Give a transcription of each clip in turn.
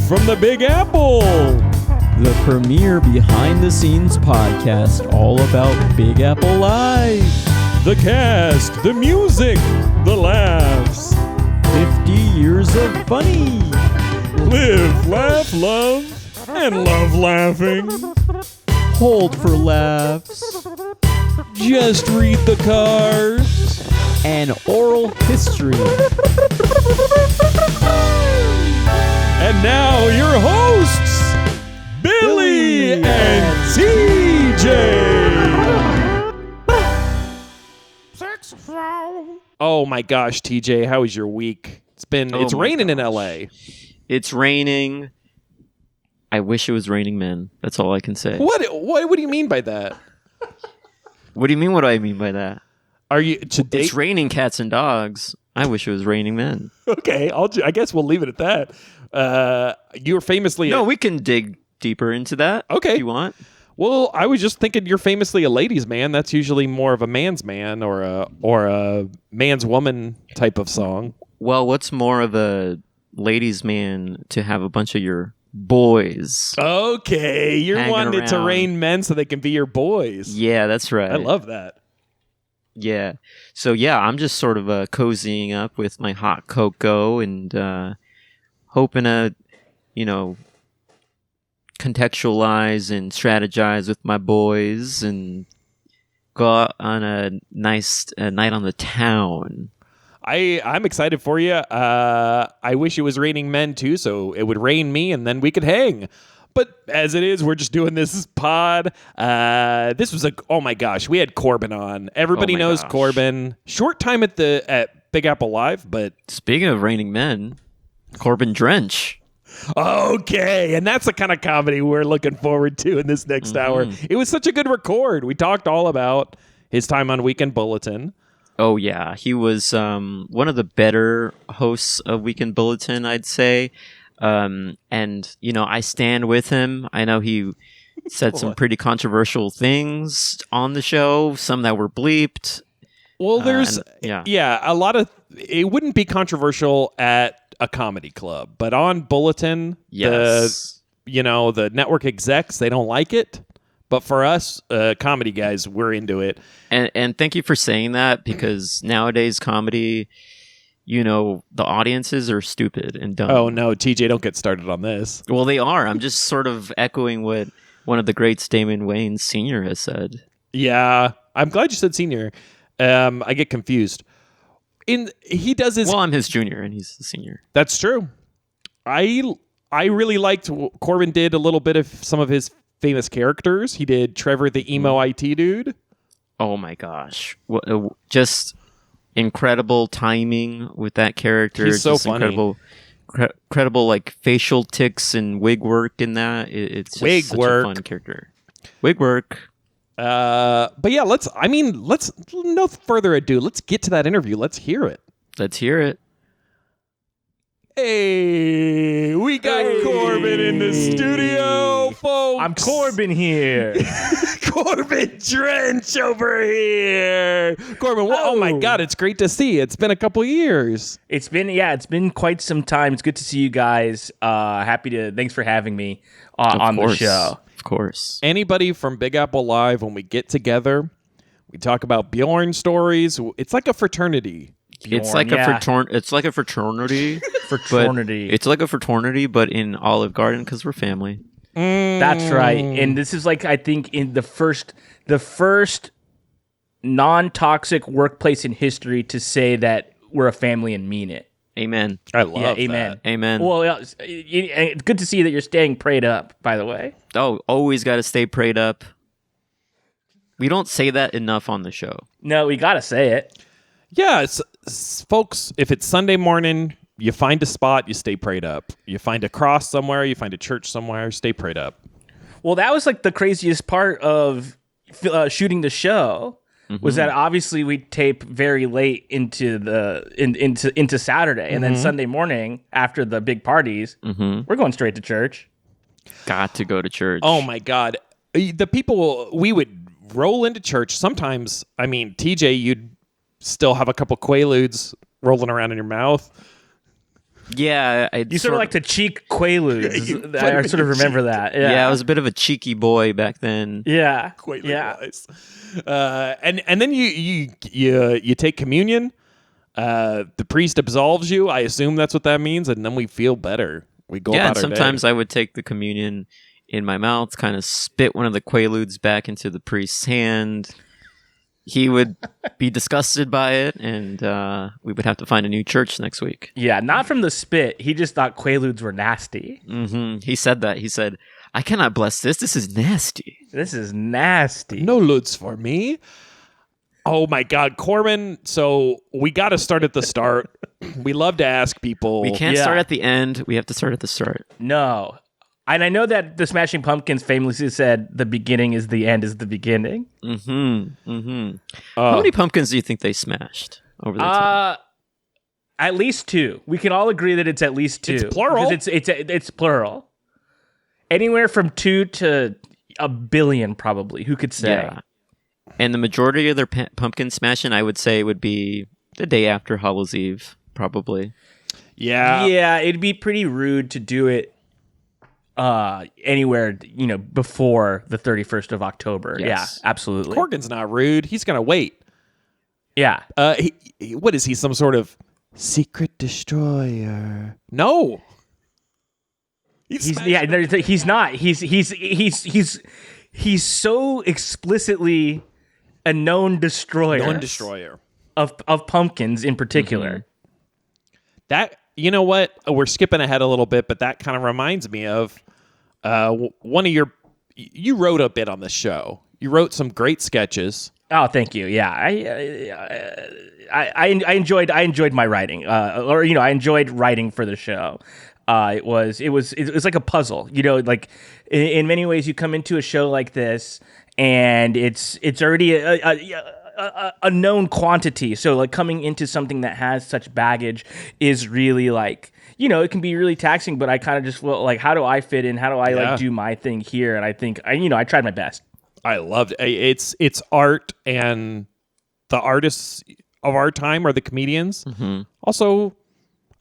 from the Big Apple, the premier behind-the-scenes podcast all about Big Apple Live. the cast, the music, the laughs. 50 years of funny. Live, laugh, love, and love laughing. Hold for laughs. Just read the cards. And oral history. And now your hosts, Billy and TJ. Oh my gosh, TJ, how was your week? It's raining in LA. It's raining. I wish it was raining men. That's all I can say. What do you mean by that? What do you mean what do I mean by that? Are you today? It's raining cats and dogs. I wish it was raining men. Okay, I guess we'll leave it at that. You were famously No, we can dig deeper into that. Okay. If you want. Well, I was just thinking you're famously a ladies' man. That's usually more of a man's man or a man's woman type of song. Well, what's more of a ladies' man to have a bunch of your boys? Okay, you're hanging wanting it to around. rain men so they can be your boys. Yeah, that's right. I love that. Yeah. So, yeah, I'm just sort of cozying up with my hot cocoa and hoping to, contextualize and strategize with my boys and go out on a nice night on the town. I'm excited for you. I wish it was raining men too, so it would rain me and then we could hang. But as it is, we're just doing this pod. This was oh my gosh, we had Corbin on. Everybody knows gosh. Corbin. Short time at Big Apple Live, but Speaking of raining men, Corbin Drench. okay, and that's the kind of comedy we're looking forward to in this next hour. It was such a good record. We talked all about his time on Weekend Bulletin. Oh, yeah. He was one of the better hosts of Weekend Bulletin, I'd say. And, I stand with him. I know he said some pretty controversial things on the show, some that were bleeped. Well, there's yeah. a lot of it wouldn't be controversial at a comedy club, but on Bulletin, Yes. the network execs, they don't like it. But for us, comedy guys, we're into it. And thank you for saying that, because nowadays comedy, the audiences are stupid and dumb. Oh no, TJ, don't get started on this. Well, they are. I'm just sort of echoing what one of the greats, Damon Wayans Sr. has said. Yeah, I'm glad you said senior. I get confused. He does his. Well, I'm his junior and he's the senior. That's true. I really liked Corbin did a little bit of some of his famous characters. He did Trevor the Emo I.T. dude. Oh my gosh. Just incredible timing with that character. He's so just funny. Incredible like facial tics and wig work in that. It's just Wig such work. a fun character. Wig work. But yeah, let's no further ado. Let's get to that interview. Let's hear it. Let's hear it. Hey, we got Corbin in the studio, folks. I'm Corbin here. Corbin Drench over here. Corbin, oh my God, it's great to see you. It's been a couple years. It's been quite some time. It's good to see you guys. Thanks for having me on the show. Of course. Anybody from Big Apple Live, when we get together, we talk about Bjorn stories. It's like a fraternity. It's like a fraternity. It's like a fraternity. Fraternity. It's like a fraternity, but in Olive Garden because we're family. That's right. And this is like, I think, in the first non-toxic workplace in history to say that we're a family and mean it. Amen. I love that. Amen. Amen. Well, it's good to see that you're staying prayed up, by the way. Oh, always got to stay prayed up. We don't say that enough on the show. No, we got to say it. Yeah, folks, if it's Sunday morning, you find a spot, you stay prayed up. You find a cross somewhere, you find a church somewhere, stay prayed up. Well, that was like the craziest part of shooting the show. Was that obviously we tape very late into into Saturday, and then Sunday morning after the big parties, we're going straight to church. Got to go to church. Oh my God, the people we would roll into church. Sometimes, I mean, TJ, you'd still have a couple Quaaludes rolling around in your mouth. Yeah, You sort of like to cheek Quaaludes. I sort of remember that. Yeah, I was a bit of a cheeky boy back then. Yeah, Quite yeah. likewise. And then you take communion. The priest absolves you. I assume that's what that means, and then we feel better. We go Yeah, about and our sometimes day. I would take the communion in my mouth, kind of spit one of the Quaaludes back into the priest's hand. He would be disgusted by it, and we would have to find a new church next week. Yeah, not from the spit. He just thought Quaaludes were nasty. He said that. He said, "I cannot bless this. This is nasty." This is nasty. No ludes for me. Oh my God, Corbin. So we got to start at the start. We love to ask people. We can't Yeah. start at the end. We have to start at the start. No. And I know that the Smashing Pumpkins famously said the beginning is the end is the beginning. How many pumpkins do you think they smashed over the time? At least two. We can all agree that it's at least two. It's plural. Because it's plural. Anywhere from 2 to a billion, probably. Who could say? Yeah. And the majority of their pumpkin smashing, I would say, would be the day after Hallows Eve, probably. Yeah. Yeah, it'd be pretty rude to do it anywhere, before the 31st of October. Yes. Yeah, absolutely. Corgan's not rude. He's going to wait. Yeah. What is he, some sort of secret destroyer? No. He's not. He's so explicitly a known destroyer. Non-destroyer. Of pumpkins in particular. That, you know what? We're skipping ahead a little bit, but that kind of reminds me of one of you wrote a bit on the show. You wrote some great sketches. Oh, thank you. Yeah, I enjoyed my writing, I enjoyed writing for the show. It was like a puzzle, like in many ways you come into a show like this and it's already a known quantity. So like coming into something that has such baggage is really like, it can be really taxing, but I kind of just feel like, how do I fit in? How do I like do my thing here? And I think I tried my best. I loved it. It's art, and the artists of our time are the comedians. Also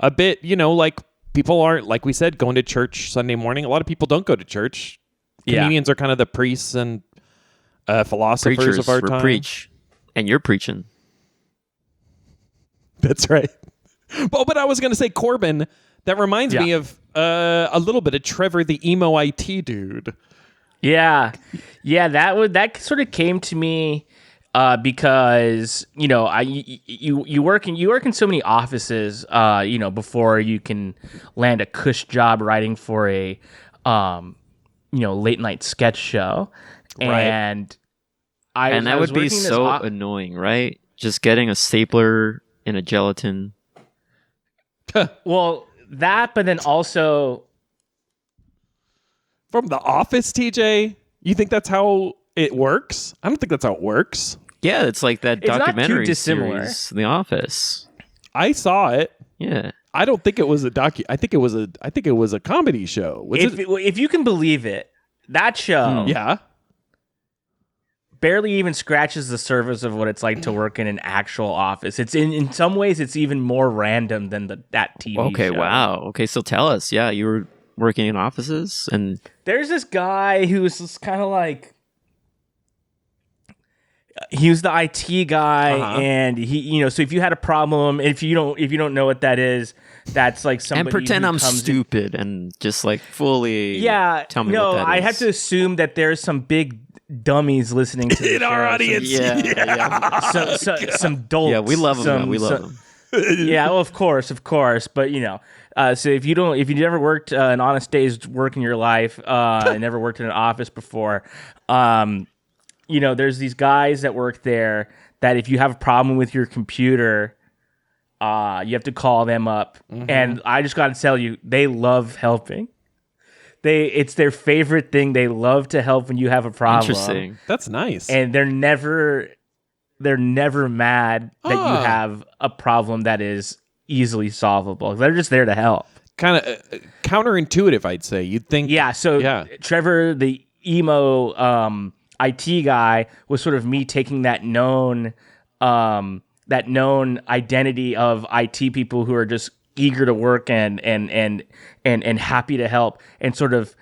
a bit, like people aren't, like we said, going to church Sunday morning. A lot of people don't go to church. Comedians are kind of the priests and philosophers Preachers of our time. preach, and you're preaching. That's right. But I was going to say, Corbin, that reminds me of a little bit of Trevor the Emo I.T. dude. Yeah, that sort of came to me because you work in so many offices before you can land a cush job writing for a late night sketch show, Right. and that would be so annoying, right? Just getting a stapler in a gelatin. well that, but then also. From The Office, TJ? You think that's how it works? I don't think that's how it works. Yeah, it's like that It's not too documentary dissimilar. series, The Office. I saw it. Yeah. I don't think it was a I think it was a comedy show. Was it? If you can believe it, that show Yeah. barely even scratches the surface of what it's like to work in an actual office. It's in some ways it's even more random than that TV Okay, show. wow. Okay, so tell us. Yeah, you were working in offices, and There's this guy who was just kind of like, he was the IT guy, and he, so if you had a problem, if you don't know what that is, that's like somebody and pretend who I'm comes stupid and just like fully tell me no, what that I is. have to assume that there's some big dummies listening to the In our show. audience. Yeah. Some dolts. Yeah, we love them. We love them. Yeah, well, of course, but so if you never worked an honest day's work in your life, never worked in an office before, there's these guys that work there that if you have a problem with your computer, you have to call them up, and I just got to tell you, they love helping. It's their favorite thing. They love to help when you have a problem. Interesting. That's nice. And they're never mad that you have a problem that is easily solvable. They're just there to help. Kind of counterintuitive, I'd say. You'd think. Yeah. So Trevor, the emo IT guy, was sort of me taking that known identity of IT people who are just eager to work and happy to help, and sort of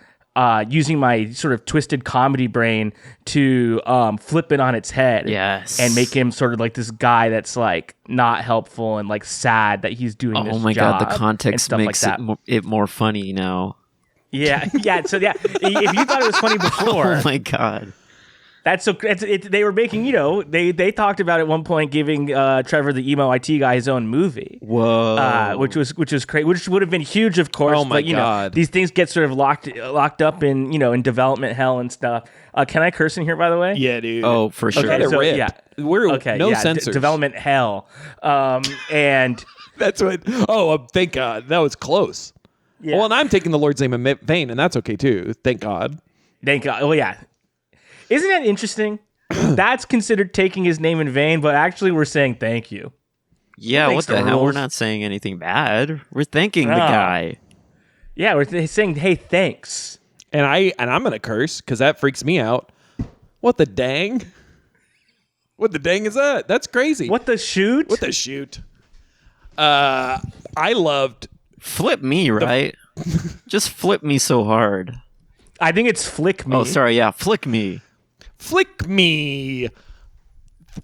using my sort of twisted comedy brain to flip it on its head. Yes. And make him sort of like this guy that's like not helpful and like sad that he's doing this Oh my job god, the context and makes stuff like it more funny now. yeah. So yeah, if you thought it was funny before, Oh my god. they were making, they talked about at one point giving Trevor the Emo I.T guy his own movie. Whoa. Which was great, which would have been huge, of course. Oh my but, God. these things get sort of locked up in in development hell and stuff. Can I curse in here, by the way? Yeah, dude. Oh, for sure. Let it so, rip. yeah. We're no censors. Development hell, and That's what. Oh, thank God. That was close. yeah. Well, and I'm taking the Lord's name in vain, and that's okay too. Thank God. Thank God. Oh yeah, isn't that interesting? That's considered taking his name in vain, but actually we're saying thank you. Yeah, Thanks what the to hell? We're rules. not saying anything bad. We're thanking the No. guy. Yeah, we're saying hey, thanks. And I'm gonna curse because that freaks me out. What the dang? What the dang is that? That's crazy. What the shoot? What the shoot? I loved. Flip me, right? Just flip me so hard. I think it's flick me. Oh, sorry. Yeah, flick me. Flick me.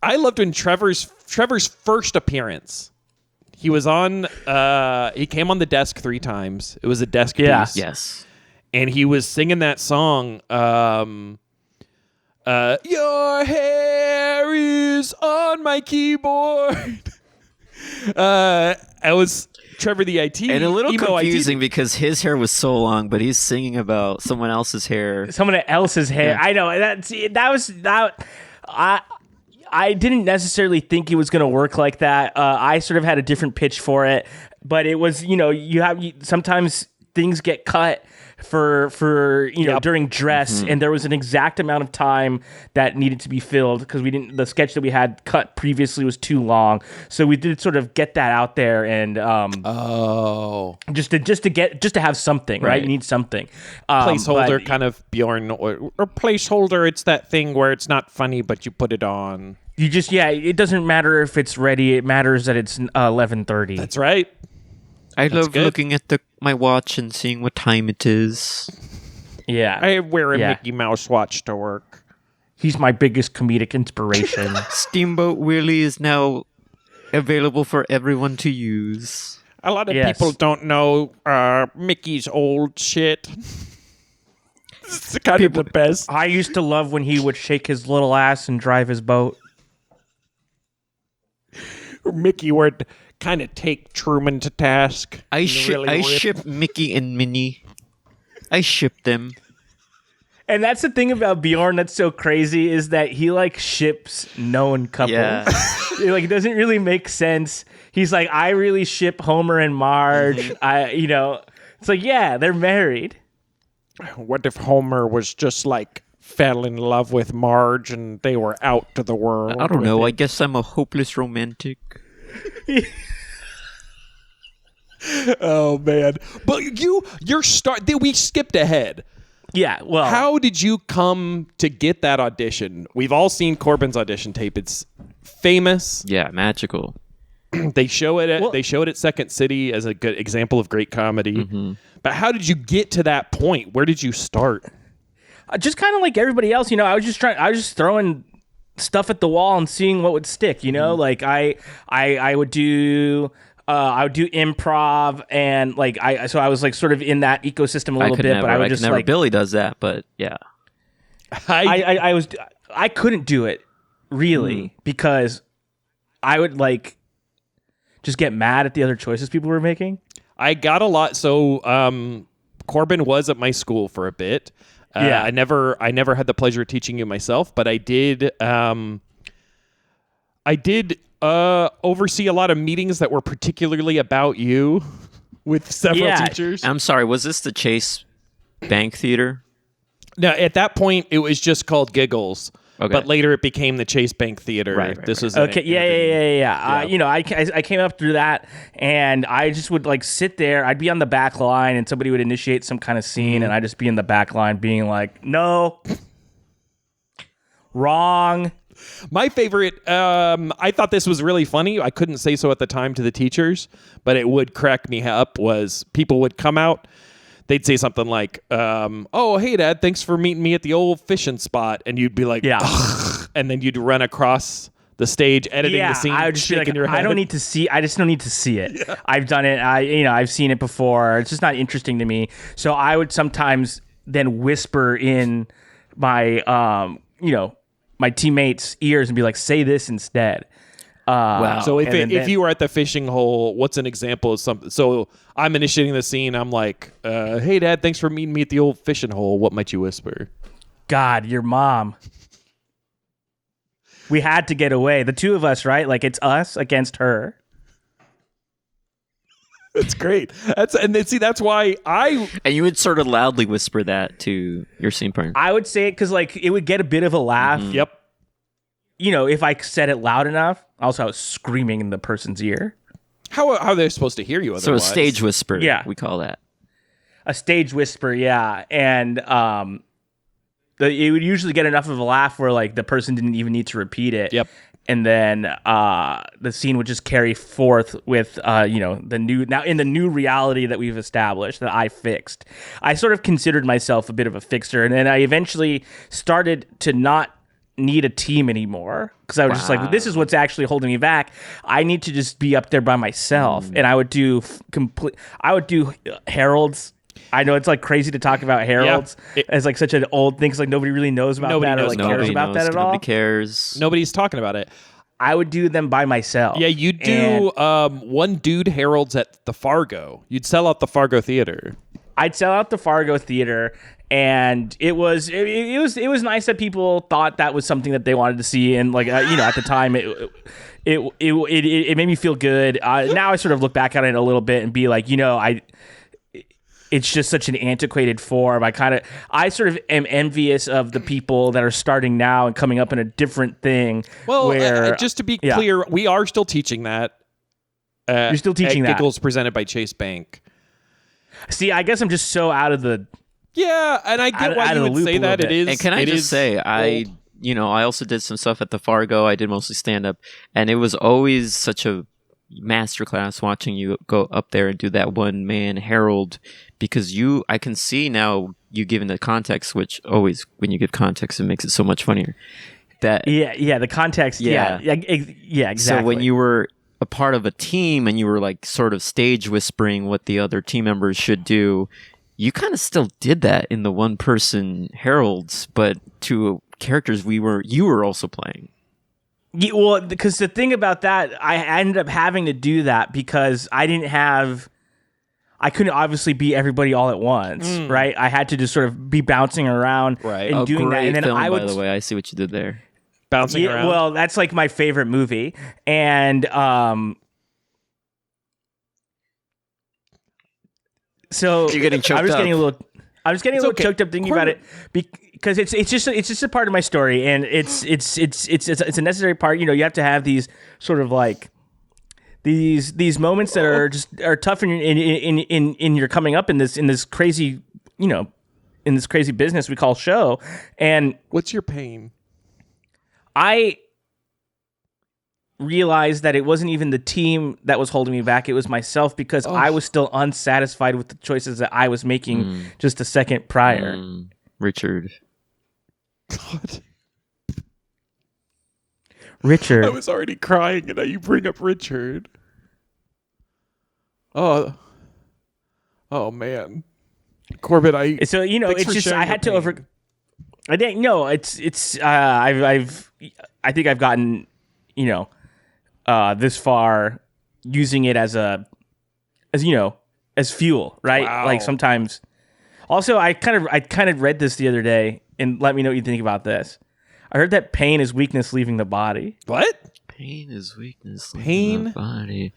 I loved when Trevor's first appearance. He was on. He came on the desk 3 times. It was a desk Yeah. piece. Yes. And he was singing that song. Your hair is on my keyboard. I was Trevor the IT. And a little Emo IT. confusing because his hair was so long, but he's singing about someone else's hair. Someone else's hair. Yeah. I know that. I didn't necessarily think it was going to work like that. I sort of had a different pitch for it, but it was sometimes things get cut for Yep. during dress, and there was an exact amount of time that needed to be filled because the sketch that we had cut previously was too long, so we did sort of get that out there and Oh. just to have something, right? Right. You need something Placeholder but- kind of Bjorn or placeholder. It's that thing where it's not funny, but you put it on. You just it doesn't matter if it's ready. It matters that it's 11:30. That's right. I love good. looking at my watch and seeing what time it is. Yeah, I wear a Yeah. Mickey Mouse watch to work. he's my biggest comedic inspiration. Steamboat Willie is now available for everyone to use. A lot of Yes. people don't know Mickey's old shit. It's kind of the best. I used to love when he would shake his little ass and drive his boat. Mickey would kind of take Truman to task. I Really rip. ship Mickey and Minnie. I ship them. And that's the thing about Bjorn that's so crazy is that he like ships known couples. Yeah. It doesn't really make sense. He's like, I really ship Homer and Marge. It's like, yeah, they're married. What if Homer was just like fell in love with Marge and they were out to the world? I don't with know. it? I guess I'm a hopeless romantic. Oh man! But we skipped ahead. Yeah, well, How did you come to get that audition? We've all seen Corbin's audition tape. It's famous. Yeah, magical. They show it at Well- they show it at Second City as a good example of great comedy. But how did you get to that point? Where did you start? just kind of like everybody else, I was just throwing stuff at the wall and seeing what would stick, like I would do improv and like I was like sort of in that ecosystem a little bit, but I would just never. like Billy does that, but yeah. I couldn't do it really because I would like just get mad at the other choices people were making. I got a lot. So Corbin was at my school for a bit. Yeah. I never had the pleasure of teaching you myself, but I did. I did oversee a lot of meetings that were particularly about you with several Yeah. teachers. I'm sorry. Was this the Chase Bank Theater? Now, at that point, it was just called Giggles. Okay. But later it became the Chase Bank Theater. Right, This was Okay, yeah. I came up through that, and I just would like sit there. I'd be on the back line, and somebody would initiate some kind of scene, and I'd just be in the back line, being like, "No, wrong." My favorite, I thought this was really funny. I couldn't say so at the time to the teachers, but it would crack me up, was people would come out. They'd say something like, oh, hey, Dad, thanks for meeting me at the old fishing spot. And you'd be like, Yeah. ugh, and then you'd run across the stage, editing the scene. I would just be like, your head. I just don't need to see it. Yeah. I've done it. I've seen it before. It's just not interesting to me. So I would sometimes then whisper in my, my teammates' ears and be like, say this instead. Wow. So if you were at the fishing hole, what's an example of something? So I'm initiating the scene. I'm like, hey, Dad, thanks for meeting me at the old fishing hole. What might you whisper? God, your mom. We had to get away. The two of us, right? Like, it's us against her. That's great. That's why And you would sort of loudly whisper that to your scene partner. I would say it because, like, it would get a bit of a laugh. Mm-hmm. Yep. If I said it loud enough. Also, I was screaming in the person's ear. How are they supposed to hear you otherwise? So a stage whisper, Yeah. we call that. A stage whisper, yeah. And it would usually get enough of a laugh where, like, the person didn't even need to repeat it. Yep. And then the scene would just carry forth with, the new reality that we've established that I fixed. I sort of considered myself a bit of a fixer, and then I eventually started to not need a team anymore because I was just like, this is what's actually holding me back. I need to just be up there by myself, and I would do heralds. I know it's like crazy to talk about heralds as like such an old thing because like nobody really knows about that or like cares about that at all. Nobody cares. Nobody's talking about it. I would do them by myself. Yeah, you'd do one dude heralds at the Fargo. You'd sell out the Fargo Theater. I'd sell out the Fargo Theater, and it was nice that people thought that was something that they wanted to see, and like at the time it made me feel good. Now I sort of look back on it a little bit and be like, it's just such an antiquated form. I sort of am envious of the people that are starting now and coming up in a different thing. Well, just to be clear, we are still teaching that. You're still teaching that. Giggles presented by Chase Bank. See, I guess I'm just so out of the. Yeah, and I get why you would say that. It is. And can I just say, I also did some stuff at the Fargo. I did mostly stand up, and it was always such a masterclass watching you go up there and do that one man herald, because I can see now you giving the context, which always when you give context it makes it so much funnier. The context. Yeah, exactly. So when you were a part of a team and you were like sort of stage whispering what the other team members should do, you kind of still did that in the one person heralds, but to characters you were also playing. Yeah, well, because the thing about that, I ended up having to do that because I couldn't obviously be everybody all at once, right? I had to just sort of be bouncing around and doing that. And then film, by the way, I see what you did there. Bouncing around. Well, that's like my favorite movie, and so you're getting choked up. I'm just getting a little choked up thinking about it because it's just a part of my story, and it's a necessary part. You have to have these sort of like these moments that are tough in your coming up in this crazy in this crazy business we call show. And what's your pain? I realized that it wasn't even the team that was holding me back. It was myself, because I was still unsatisfied with the choices that I was making just a second prior. Richard. God. Richard. I was already crying and now you bring up Richard. Oh man. Corbin, I think I've gotten, this far using it as fuel, right? Wow. Like sometimes. Also, I kind of read this the other day, and let me know what you think about this. I heard that pain is weakness leaving the body. What? Pain is weakness leaving the body.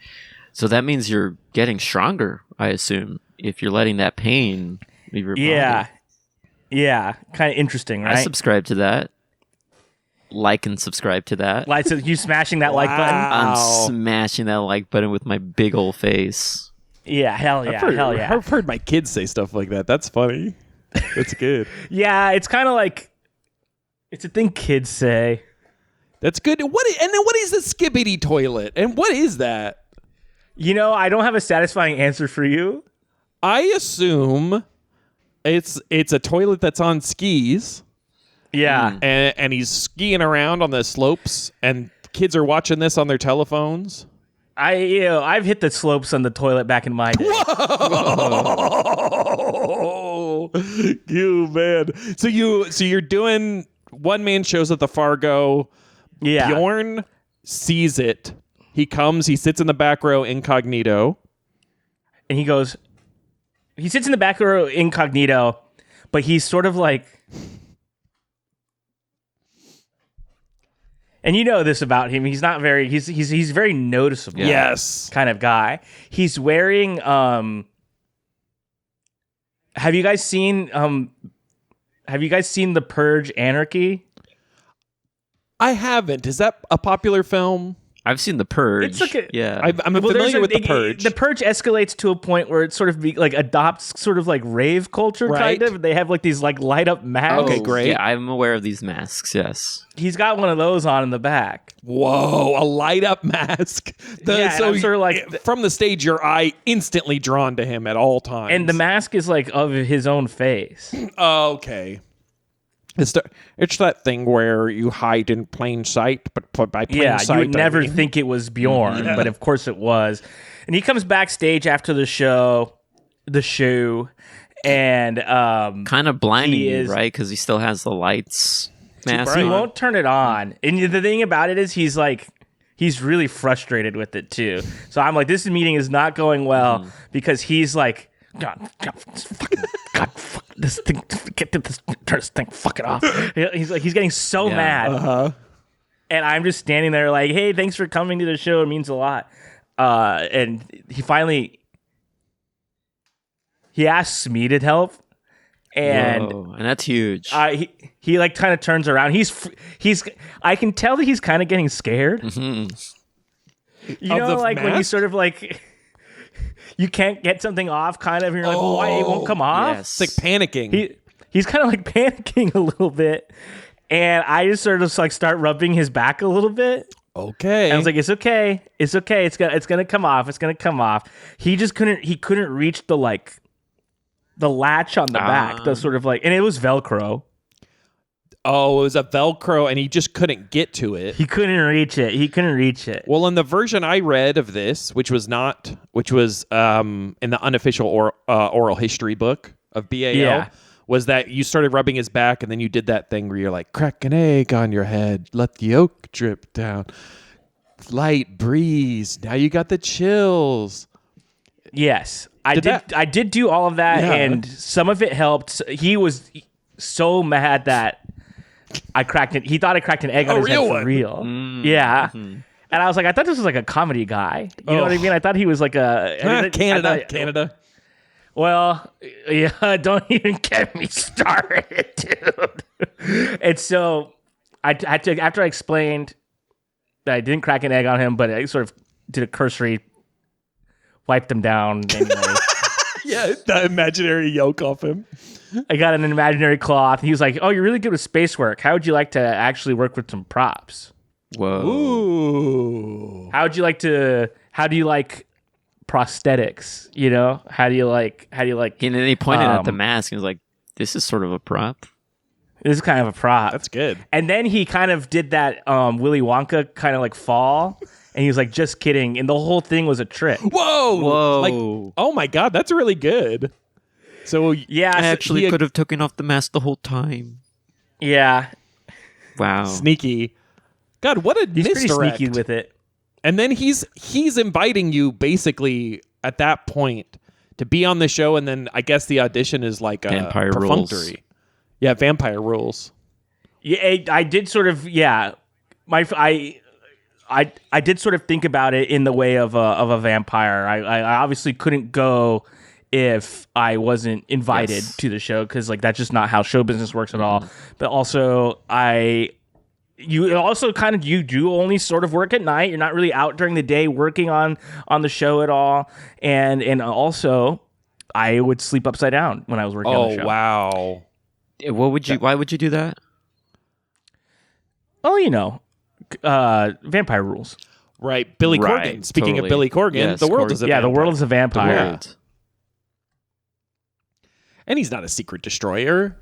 So that means you're getting stronger, I assume, if you're letting that pain leave your body. Yeah, kind of interesting, right? I subscribe to that. Like and subscribe to that. Like, so you smashing that like button? I'm smashing that like button with my big old face. Yeah, hell yeah. I've heard my kids say stuff like that. That's funny. That's good. Yeah, it's kind of like, it's a thing kids say. That's good. And then what is the skibbity toilet? And what is that? I don't have a satisfying answer for you. I assume it's a toilet that's on skis. Yeah. And he's skiing around on the slopes, and kids are watching this on their telephones. I've hit the slopes on the toilet back in my day. Whoa! You man. So you're doing one-man shows at the Fargo. Yeah. Bjorn sees it. He comes, he sits in the back row incognito. And he sits in the back row incognito, but he's sort of like, and you know this about him, he's very noticeable. Yes. Kind of guy. He's wearing, have you guys seen The Purge Anarchy? I haven't. Is that a popular film? I've seen The Purge. It's like I'm familiar with The Purge. The Purge escalates to a point where it sort of adopts sort of like rave culture, Right. kind of. They have like these like light up masks. Okay, great. Yeah, I'm aware of these masks, yes. He's got one of those on in the back. Whoa, a light up mask. Yeah, and I'm sort of like- from the stage, your eye instantly drawn to him at all times. And the mask is like of his own face. Okay. It's that thing where you hide in plain sight, but by plain sight, You would never I mean- think it was Bjorn, but of course it was. And he comes backstage after the show, and Kind of blinding He you, is- right? Because he still has the lights mask he on. won't turn it on. And the thing about it is he's really frustrated with it too. So I'm like, this meeting is not going well because he's like, God, fuck this thing, turn this thing, fuck it off. He's getting so mad. Uh-huh. And I'm just standing there like, hey, thanks for coming to the show. It means a lot. And he asks me to help. And Whoa, and that's huge. he like kind of turns around. I can tell that he's kind of getting scared. You know, the like when you mask? sort of like you can't get something off, kind of. And you're like, well, why it won't come off? Yes. It's like panicking. He's kind of like panicking a little bit, and I just sort of like start rubbing his back a little bit. Okay. And I was like, it's okay, it's gonna come off, He just couldn't reach the latch on the back, the sort of like, and it was Velcro. Oh, it was a Velcro, and he just couldn't get to it. He couldn't reach it. Well, in the version I read of this, which was in the unofficial oral history book of BAO, Yeah. was that you started rubbing his back, and then you did that thing where you're like, crack an egg on your head, let the yolk drip down, light breeze. Now you got the chills. Yes, I Did did. that- I did do all of that, Yeah. and some of it helped. He was so mad that I cracked it. He thought I cracked an egg on his head real for one. real. Yeah. And I was like, I thought this was like a comedy guy. You know what I mean? I thought he was like Canada. Well, yeah, don't even get me started, dude. And so I had to, after I explained that I didn't crack an egg on him, but I sort of did a cursory, wiped him down anyway. Yeah, the imaginary yolk off him. I got an imaginary cloth. He was like, oh, you're really good with space work. How would you like to actually work with some props? Whoa. Ooh. How do you like prosthetics? You know, how do you like, And then he pointed at the mask and was like, this is sort of a prop. this is kind of a prop. That's good. And then he kind of did that Willy Wonka kind of like fall. And he was like, just kidding. And the whole thing was a trick. Whoa. Like, oh my God, that's really good. So Yeah. I so actually he- could have taken off the mask the whole time. Yeah. Wow. sneaky. God, what a He's pretty misdirect. sneaky with it. And then he's inviting you basically at that point to be on the show, and then I guess the audition is like a Vampire perfunctory. rules. Yeah, vampire rules. Yeah, I did sort of, yeah. I did sort of think about it in the way of a vampire. I obviously couldn't go if I wasn't invited Yes. to the show, because like that's just not how show business works at all. But also you do only sort of work at night. You're not really out during the day working on the show at all. And also I would sleep upside down when I was working on the show. Oh wow. Why would you do that? Well, you know, vampire rules. Right. Billy Right, Corgan. Speaking of totally. Billy Corgan, Yes, the world is a Yeah, vampire. the world is a vampire. Yeah. World. And he's not a secret destroyer.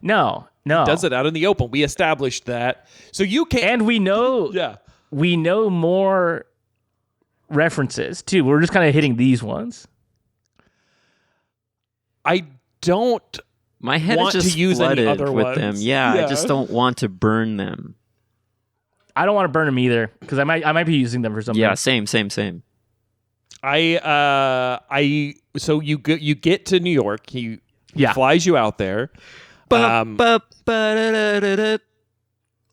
No. Does it out in the open. We established that. So you can't. And we know more references too. We're just kind of hitting these ones. I don't My head want is to just use any flooded other with ones. them. Yeah, Yeah. I just don't want to burn them. I don't want to burn them either because I might be using them for something. Yeah, same. So you get to New York. He Yeah. flies you out there.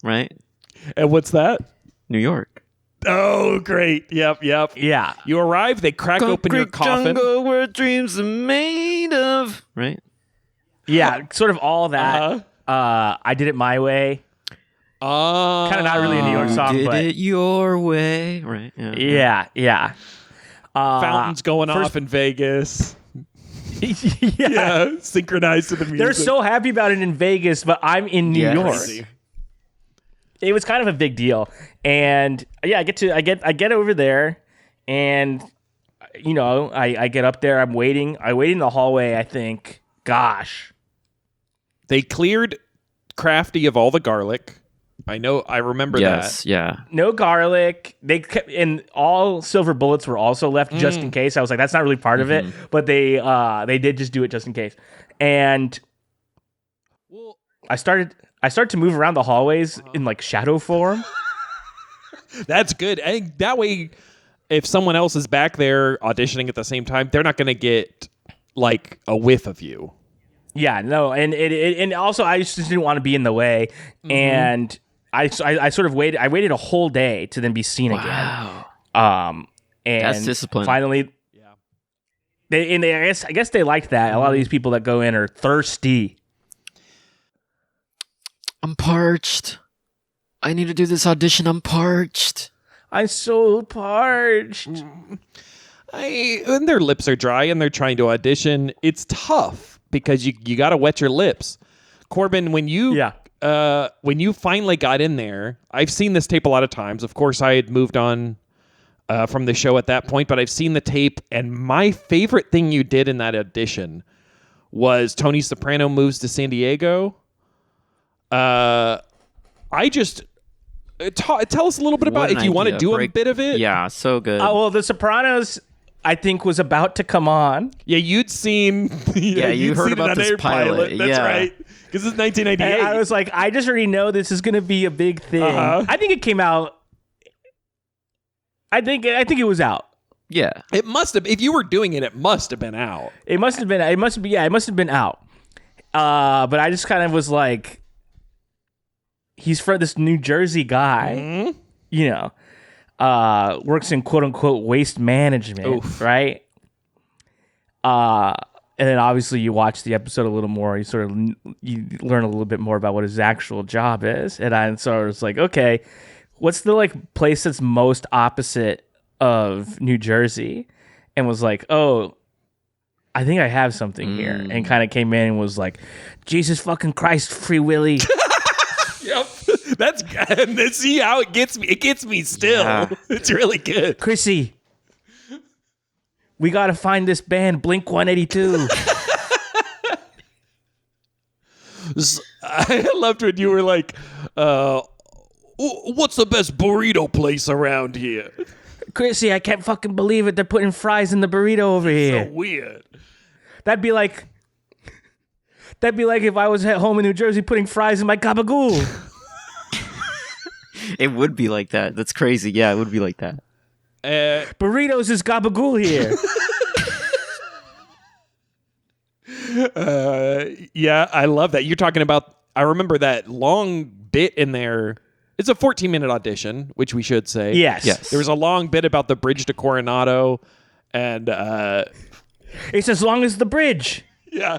Right? And what's that? New York. Oh, great. Yep. Yeah. You arrive, they crack open your coffin. Jungle where dreams are made of. Right? Yeah. Sort of all that. I did it my way. Kind of not really a New York song, Did but it your way. Right. yeah. Fountains going first- off in Vegas. yeah. Synchronized to the music. They're so happy about it in Vegas, but I'm in New Yes. York. Crazy. It was kind of a big deal, and yeah, I get over there, and I get up there. I wait in the hallway. I think, gosh, They cleared Crafty of all the garlic. I remember Yes. that. Yeah. no garlic. They kept, and all silver bullets were also left just in case. I was like, that's not really part of it, but they did just do it just in case. And I started to move around the hallways in like shadow form. That's good. And that way, if someone else is back there auditioning at the same time, they're not going to get like a whiff of you. Yeah, no, and also I just didn't want to be in the way, and I sort of waited. I waited a whole day to then be seen Wow. again. And That's discipline. Finally, I guess they liked that. A lot of these people that go in are thirsty. I'm parched. I need to do this audition. I'm parched. I'm so parched. And their lips are dry and they're trying to audition. It's tough because you got to wet your lips. Corbin, when you finally got in there, I've seen this tape a lot of times. Of course, I had moved on from the show at that point, but I've seen the tape, and my favorite thing you did in that audition was Tony Soprano moves to San Diego. Tell us a little bit about What if an you want to idea. do a Break- bit of it. Yeah, so good. Well, The Sopranos, I think, was about to come on. Yeah, you'd seen. you heard about this pilot. That's Yeah. right. Because it's 1998. And I was like, I just already know this is going to be a big thing. I think it came out. I think it was out. Yeah. It must have. If you were doing it, it must have been out. It must have been out. But I just kind of was like, he's for this New Jersey guy, works in quote unquote waste management, Oof. right? And then obviously you watch the episode a little more. You learn a little bit more about what his actual job is. And I was like, okay, what's the like place that's most opposite of New Jersey? And was like, oh, I think I have something here. And kind of came in and was like, Jesus fucking Christ, Free Willy. Yep. That's good. See how it gets me. It gets me still. Yeah. It's really good. Chrissy, we got to find this band, Blink 182. I loved when you were like, "What's the best burrito place around here?" Chrissy, I can't fucking believe it. They're putting fries in the burrito over here. So weird. That'd be like if I was at home in New Jersey putting fries in my gabagool. It would be like that. That's crazy. Yeah, it would be like that. Burritos is gabagool here. Yeah, I love that. You're talking about. I remember that long bit in there. It's a 14-minute audition, which we should say. Yes. There was a long bit about the bridge to Coronado, and It's as long as the bridge. yeah.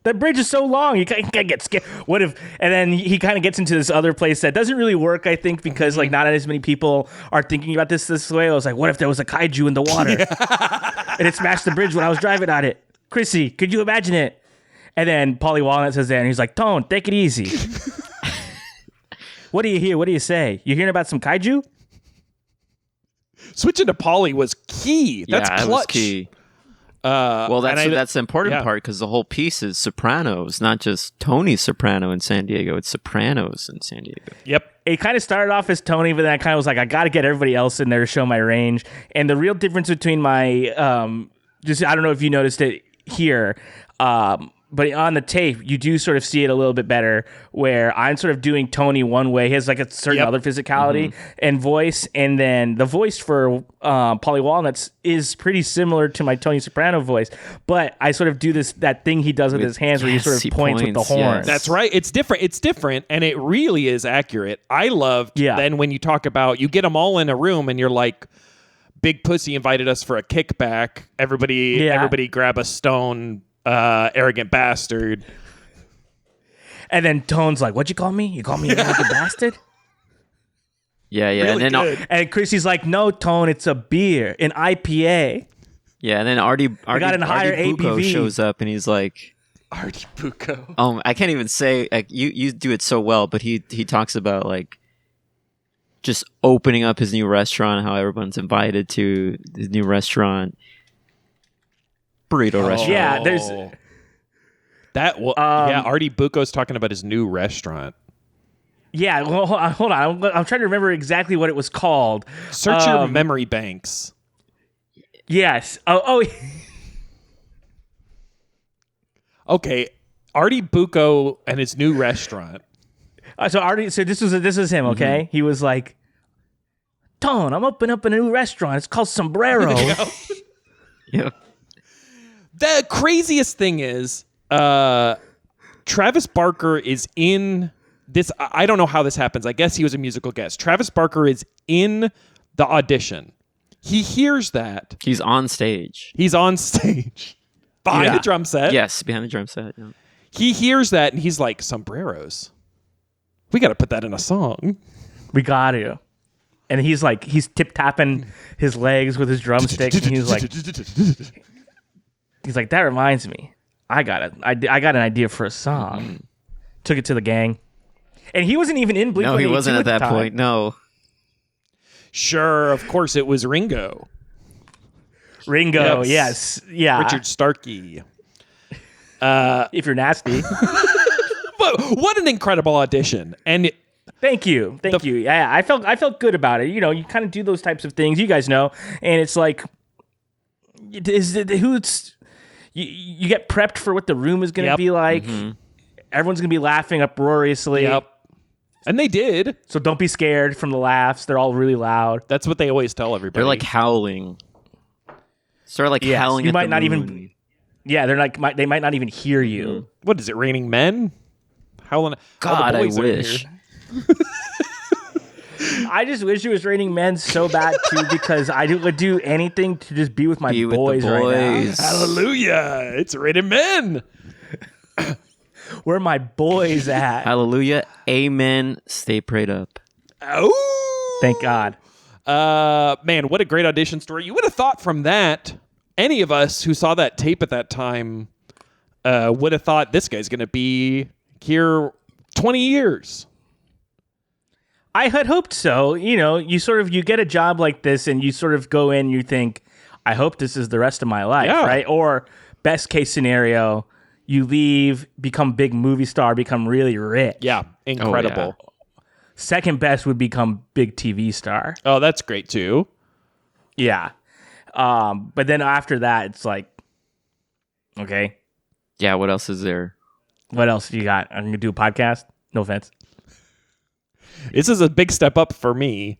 That bridge is so long, you can't get scared. What if? And then he kind of gets into this other place that doesn't really work, I think, because like not as many people are thinking about this way. I was like, what if there was a kaiju in the water and it smashed the bridge when I was driving on it? Chrissy, could you imagine it? And then Paulie Walnut says that, and he's like, Tone, take it easy. What do you hear? What do you say? You hearing about some kaiju? Switching to Pauly was key. That's yeah, clutch. That was key. Well, that's the important yeah. part because the whole piece is Sopranos, not just Tony Soprano in San Diego. It's Sopranos in San Diego. Yep. It kind of started off as Tony, but then I kind of was like, I got to get everybody else in there to show my range. And the real difference between my, I don't know if you noticed it here, but on the tape, you do sort of see it a little bit better where I'm sort of doing Tony one way. He has like a certain other physicality and voice. And then the voice for Pauly Walnuts is pretty similar to my Tony Soprano voice. But I sort of do that thing he does with his hands where he sort of points with the horn. Yes. That's right. It's different, and it really is accurate. I loved then when you talk about, you get them all in a room and you're like, Big Pussy invited us for a kickback. Everybody grab a stone, arrogant bastard. And then Tone's like, what'd you call me? You call me an arrogant bastard? Yeah. Really and then good. And Chrissy's like, no, Tone, it's a beer, an IPA. Yeah, and then Artie got a higher Bucco ABV. shows up and he's like, Artie Bucco. I can't even say you do it so well, but he talks about like just opening up his new restaurant, how everyone's invited to his new restaurant, burrito restaurant. Yeah, there's that. Well, Artie Bucco's talking about his new restaurant. Yeah, well, hold on. I'm trying to remember exactly what it was called. Search your memory banks. Yes. Oh. Okay, Artie Bucco and his new restaurant. So this is him. Okay, he was like, Tone, I'm opening up a new restaurant. It's called Sombrero. Yeah. The craziest thing is, Travis Barker is in this. I don't know how this happens. I guess he was a musical guest. Travis Barker is in the audition. He hears that. He's on stage. Behind the drum set. Yes, behind the drum set. Yeah. He hears that and he's like, sombreros. We got to put that in a song. We got to. And he's tip tapping his legs with his drumstick, and he's like, that reminds me, I got an idea for a song. Mm-hmm. Took it to the gang, and he wasn't even in Blink. No, he wasn't at that point. No. Sure, of course it was Ringo. Yes, yeah. Richard Starkey. If you're nasty. But what an incredible audition. And Thank you. Yeah, I felt good about it. You know, you kind of do those types of things, you guys know, and it's like, you get prepped for what the room is going to be like. Mm-hmm. Everyone's going to be laughing uproariously. Yep. And they did. So don't be scared from the laughs. They're all really loud. That's what they always tell everybody. They're like howling. Sort of like howling. You at might the not moon. even. Yeah, they might not even hear you. Mm-hmm. What is it? Raining Men? Howling. God, I wish. I just wish it was Raining Men so bad too, because I would do anything to just be with my boys right now. Hallelujah! It's Raining Men. Where are my boys at? Hallelujah. Amen. Stay prayed up. Oh, thank God. Man, what a great audition story. You would have thought from that, any of us who saw that tape at that time would have thought this guy's going to be here 20 years. I had hoped so. You know, you get a job like this and you sort of go in, you think, I hope this is the rest of my life, right? Or best case scenario, you leave, become big movie star, become really rich. Yeah, incredible. Oh, yeah. Second best would become big TV star. Oh, that's great too. Yeah. But then after that, it's like, okay. Yeah, what else is there? What else do you got? I'm going to do a podcast. No offense. This is a big step up for me.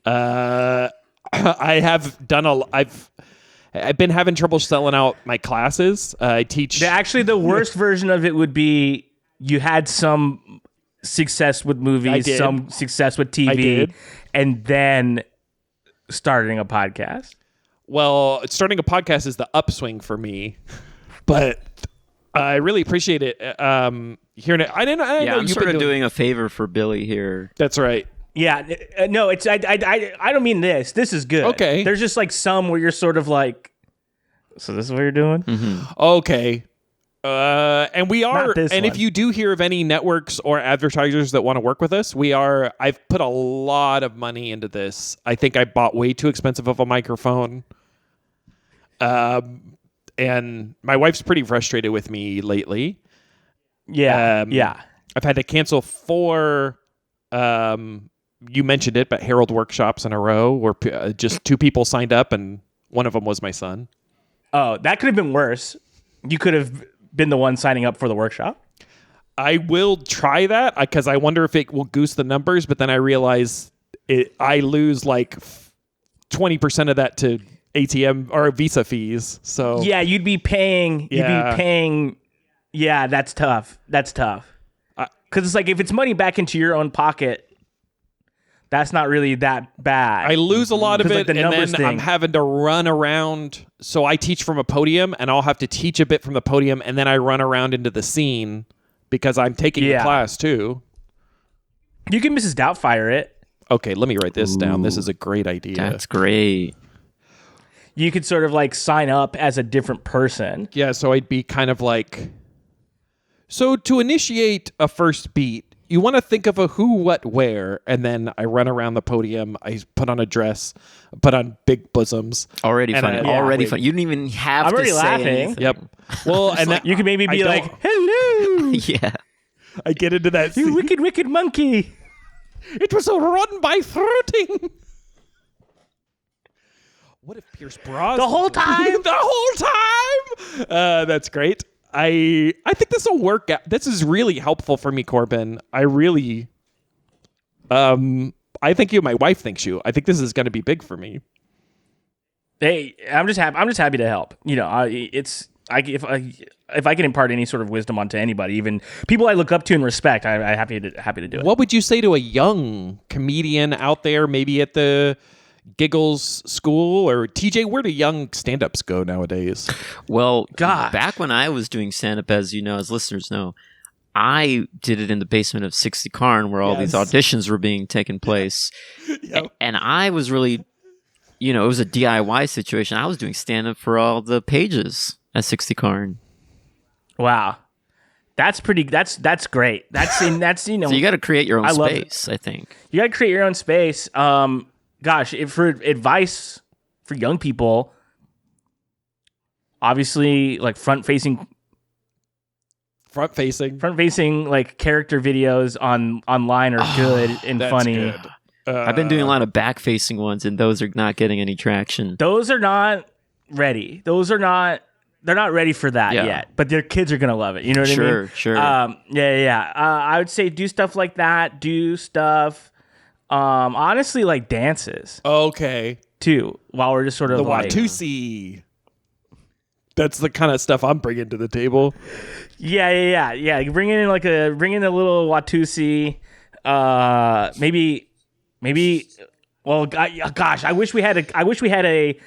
I have done I've been having trouble selling out my classes. I teach. Actually, the worst version of it would be you had some success with movies, some success with TV, and then starting a podcast. Well, starting a podcast is the upswing for me, but I really appreciate it. Hearing it, I know I'm sort of doing a favor for Billy here. That's right. Yeah, no, it's I don't mean this. This is good. Okay. There's just like some where you're sort of like, so this is what you're doing? Mm-hmm. Okay. And we are, Not this and if one. you do hear of any networks or advertisers that want to work with us, I've put a lot of money into this. I think I bought way too expensive of a microphone. And my wife's pretty frustrated with me lately. Yeah. Yeah. I've had to cancel 4, you mentioned it, but Herald workshops in a row where just 2 people signed up and one of them was my son. Oh, that could have been worse. You could have been the one signing up for the workshop. I will try that because I wonder if it will goose the numbers, but then I realize I lose like 20% of that to ATM or Visa fees. So Yeah, you'd be paying. Yeah, that's tough. That's tough. Because it's like if it's money back into your own pocket, that's not really that bad. I lose a lot of 'Cause, it, like, the and numbers then I'm thing. having to run around. So I teach from a podium, and I'll have to teach a bit from the podium, and then I run around into the scene because I'm taking the class too. You can Mrs. Doubtfire it. Okay, let me write this down. This is a great idea. That's great. You could sort of like sign up as a different person. Yeah, so I'd be kind of like... So to initiate a first beat, you want to think of a who, what, where, and then I run around the podium, I put on a dress, put on big bosoms. Already And funny. I- Already yeah. funny. You didn't even have I'm to already say laughing. anything. Yep. Well, and then You could maybe be I like, don't- hello, Yeah. I get into that you scene. wicked, wicked monkey. It was a run by throating. What if Pierce Brosnan? The whole time? The whole time? That's great. I think this will work out. This is really helpful for me, Corbin. I really... I think you, my wife thinks you. I think this is going to be big for me. Hey, I'm just happy to help. You know, if I can impart any sort of wisdom onto anybody, even people I look up to and respect, I'm happy to do it. What would you say to a young comedian out there, maybe at the Giggles School or TJ? Where do young stand-ups go nowadays? Well, Gosh. back when I was doing stand-up, as you know, as listeners know, I did it in the basement of 60 Karn where all these auditions were being taken place. Yep. And I was really, it was a DIY situation. I was doing stand-up for all the pages at 60 Karn. Wow, that's pretty. That's great. That's So you got to create your own space, I think. You got to create your own space. Gosh, for advice for young people, obviously, like front facing like character videos online are good and That's funny. good. I've been doing a lot of back-facing ones, and those are not getting any traction. Those are not ready. They're not ready for that Yeah. yet. But their kids are gonna love it. You know what I mean? Sure. Yeah. I would say do stuff like that. Do stuff. Honestly, like dances Okay. too. While we're just sort of The like, Watusi. That's the kind of stuff I'm bringing to the table. yeah. You bring in a little Watusi. Maybe. Well, gosh, I wish we had a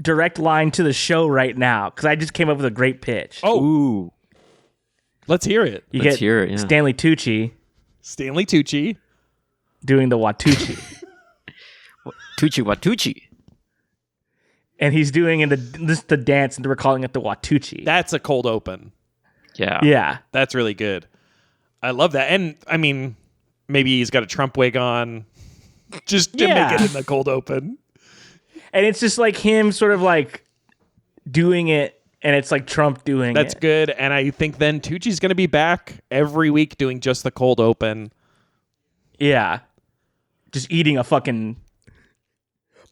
direct line to the show right now because I just came up with a great pitch. Oh, Ooh. let's hear it. You Let's get hear it, yeah. Stanley Tucci Stanley Tucci. doing the Watusi, Tucci Watucci. and he's doing the dance, and we're calling it the Watusi. That's a cold open. Yeah. Yeah. That's really good. I love that. And I mean, maybe he's got a Trump wig on just to Yeah. make it in the cold open. And it's just like him sort of like doing it, and it's like Trump doing That's it. good. And I think then Tucci's going to be back every week doing just the cold open. Yeah. Just eating a fucking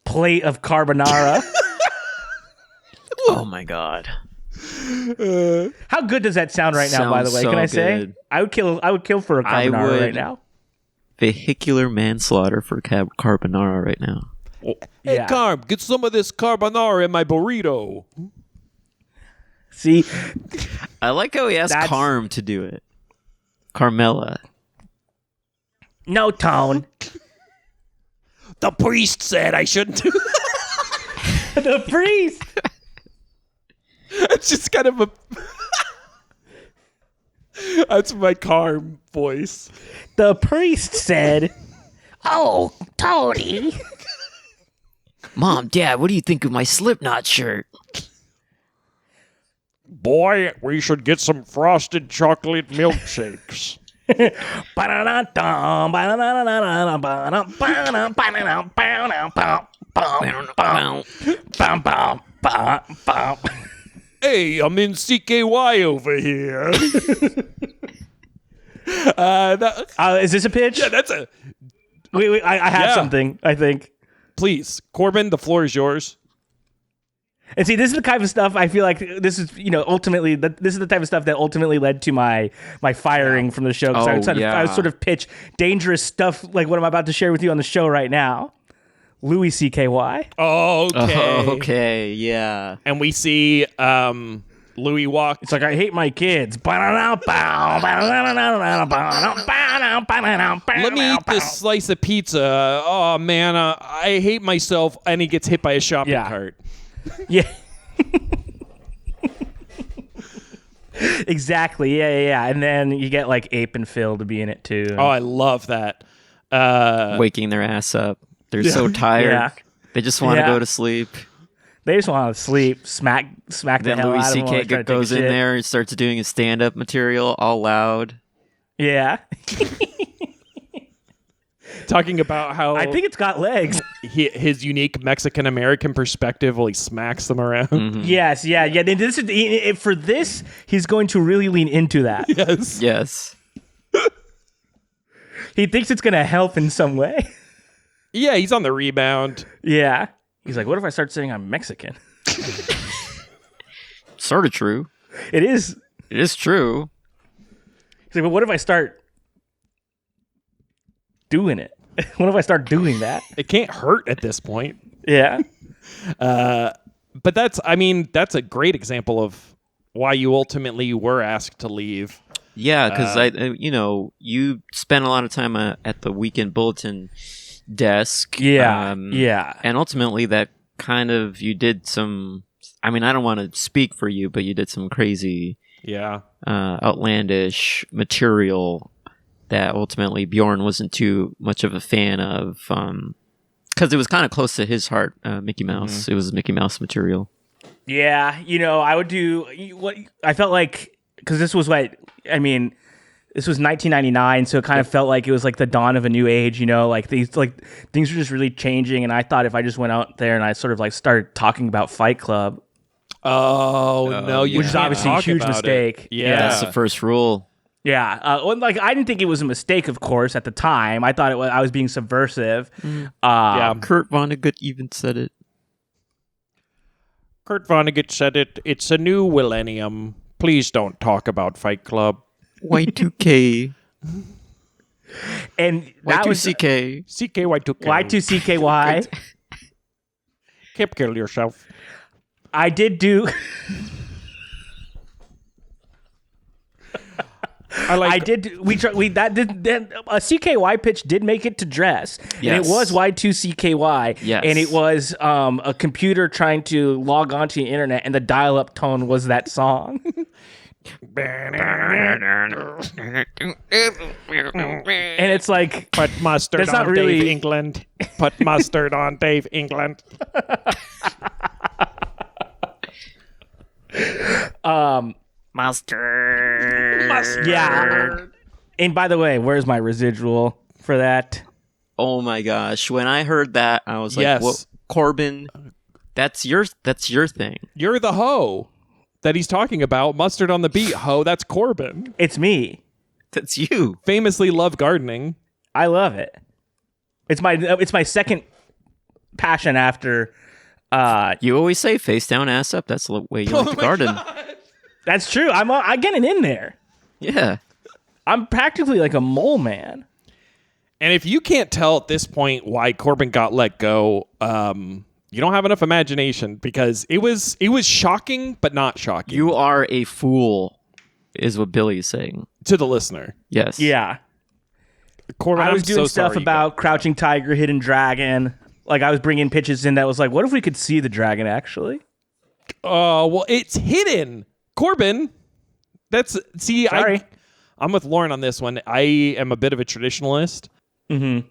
plate of carbonara. Oh, my God. How good does that sound right now, by the Sounds way? so Can I say? good. I would kill for a I carbonara would. right now. Vehicular manslaughter for carbonara right now. Hey, Yeah. Carb, get some of this carbonara in my burrito. See, I like how he asked That's- Carm to do it. Carmela. no tone. The priest said I shouldn't do that. The priest. It's just kind of a... That's my Carm voice. The priest said, "Oh, Tony." Mom, Dad, what do you think of my Slipknot shirt? Boy, we should get some frosted chocolate milkshakes. Hey, I'm in CKY over here. Is this a pitch? Yeah, that's a... Wait, I have Yeah. something, I think. Please, Corbin, the floor is yours. And see, this is the kind of stuff I feel like this is, ultimately, this is the type of stuff that ultimately led to my firing from the show. Because I would sort of pitch dangerous stuff like what I'm about to share with you on the show right now. Louis CKY. Oh, okay. Oh, okay, yeah. And we see Louis walk. It's like, I hate my kids. Let me eat this slice of pizza. Oh, man, I hate myself. And he gets hit by a shopping cart. Yeah. Exactly. Yeah. And then you get like Ape and Phil to be in it too. Oh, I love that. Waking their ass up. They're so tired. Yeah. They just want to go to sleep. They just want to sleep, smack the Then hell Louis out of them. C.K. goes in there and starts doing his stand-up material all loud. Yeah. Talking about how I think it's got legs. his unique Mexican-American perspective while he smacks them around. Mm-hmm. Yes, yeah. This is for this. He's going to really lean into that. Yes. Yes. He thinks it's going to help in some way. Yeah, he's on the rebound. Yeah. He's like, what if I start saying I'm Mexican? Sort of true. It is. It is true. He's like, but what if I start doing it? What if I start doing that? It can't hurt at this point. Yeah. But that's a great example of why you ultimately were asked to leave. Yeah, because you spent a lot of time at the Weekend Bulletin desk. Yeah. And ultimately, that kind of you did some. I mean, I don't want to speak for you, but you did some crazy, outlandish material that ultimately Bjorn wasn't too much of a fan of, because it was kind of close to his heart. Mickey Mouse. Mm-hmm. It was Mickey Mouse material. Yeah, I would do what I felt like, because this was 1999, so it kind of felt like it was like the dawn of a new age, like things were just really changing, and I thought if I just went out there and I sort of like started talking about Fight Club. Oh no, which is obviously a huge mistake. Yeah, that's the first rule. Yeah, I didn't think it was a mistake, of course, at the time. I thought I was being subversive. Kurt Vonnegut even said it. Kurt Vonnegut said it. It's a new millennium. Please don't talk about Fight Club. Y2K. And that was Y2CK. CKY2K. Y2CKY. Can't kill yourself. I did do. A CKY pitch did make it to dress, and it was Y2CKY, and it was a computer trying to log onto the internet, and the dial-up tone was that song. And it's like, put mustard that's not on really... Dave England. Put mustard on Dave England. Mustard. Yeah. And by the way, where's my residual for that? Oh my gosh! When I heard that, I was like, yes. "What, Corbin? That's your thing. You're the hoe that he's talking about. Mustard on the beat, hoe. That's Corbin. It's me. That's you. Famously love gardening. I love it. It's my second passion after. You always say face down, ass up. That's the way you like to garden. God. That's true. I'm getting in there. Yeah. I'm practically like a mole man. And if you can't tell at this point why Corbin got let go, you don't have enough imagination, because it was shocking, but not shocking. You are a fool, is what Billy is saying to the listener. Yes. Yeah. Corbin, I was doing stuff about Crouching Tiger, Hidden Dragon. Like, I was bringing pitches in that was like, what if we could see the dragon actually? Well, it's hidden. Corbin, Sorry. I'm with Lauren on this one. I am a bit of a traditionalist. Mm-hmm.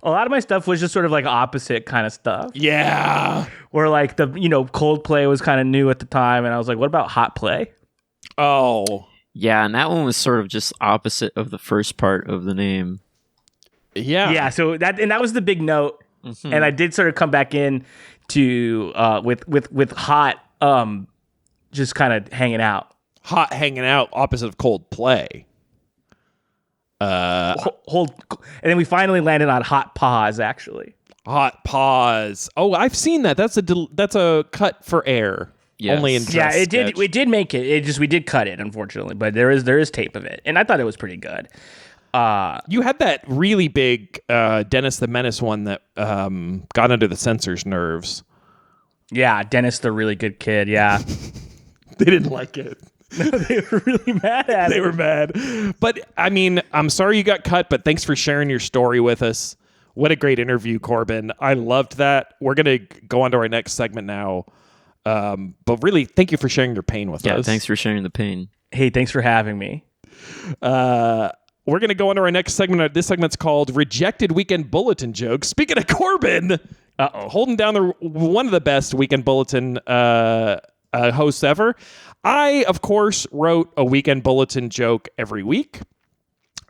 a lot of my stuff was just sort of like opposite kind of stuff. Yeah. Where like the Coldplay was kind of new at the time, and I was like, what about Hot Play? Oh. Yeah, and that one was sort of just opposite of the first part of the name. Yeah. Yeah, so that was the big note. Mm-hmm. And I did sort of come back in to with Hot just kind of hanging out. Hot hanging out opposite of Coldplay. Hold, and then we finally landed on Hot Pause, actually. Hot pause. Oh, I've seen that. That's a cut for air. Yes. Only in Yeah, dress it did. sketch. We did make it. It just we did cut it, unfortunately, but there is tape of it, and I thought it was pretty good. You had that really big Dennis the Menace one that got under the censor's nerves. Yeah, Dennis, the really good kid. Yeah, They didn't like it. they were really mad at They it. were mad. But, I mean, I'm sorry you got cut, but thanks for sharing your story with us. What a great interview, Corbin. I loved that. We're going to go on to our next segment now. But really, thank you for sharing your pain with us. Yeah, thanks for sharing the pain. Hey, thanks for having me. We're going to go on to our next segment. This segment's called Rejected Weekend Bulletin Jokes. Speaking of Corbin, holding down one of the best Weekend Bulletin hosts ever. I, of course, wrote a Weekend Bulletin joke every week,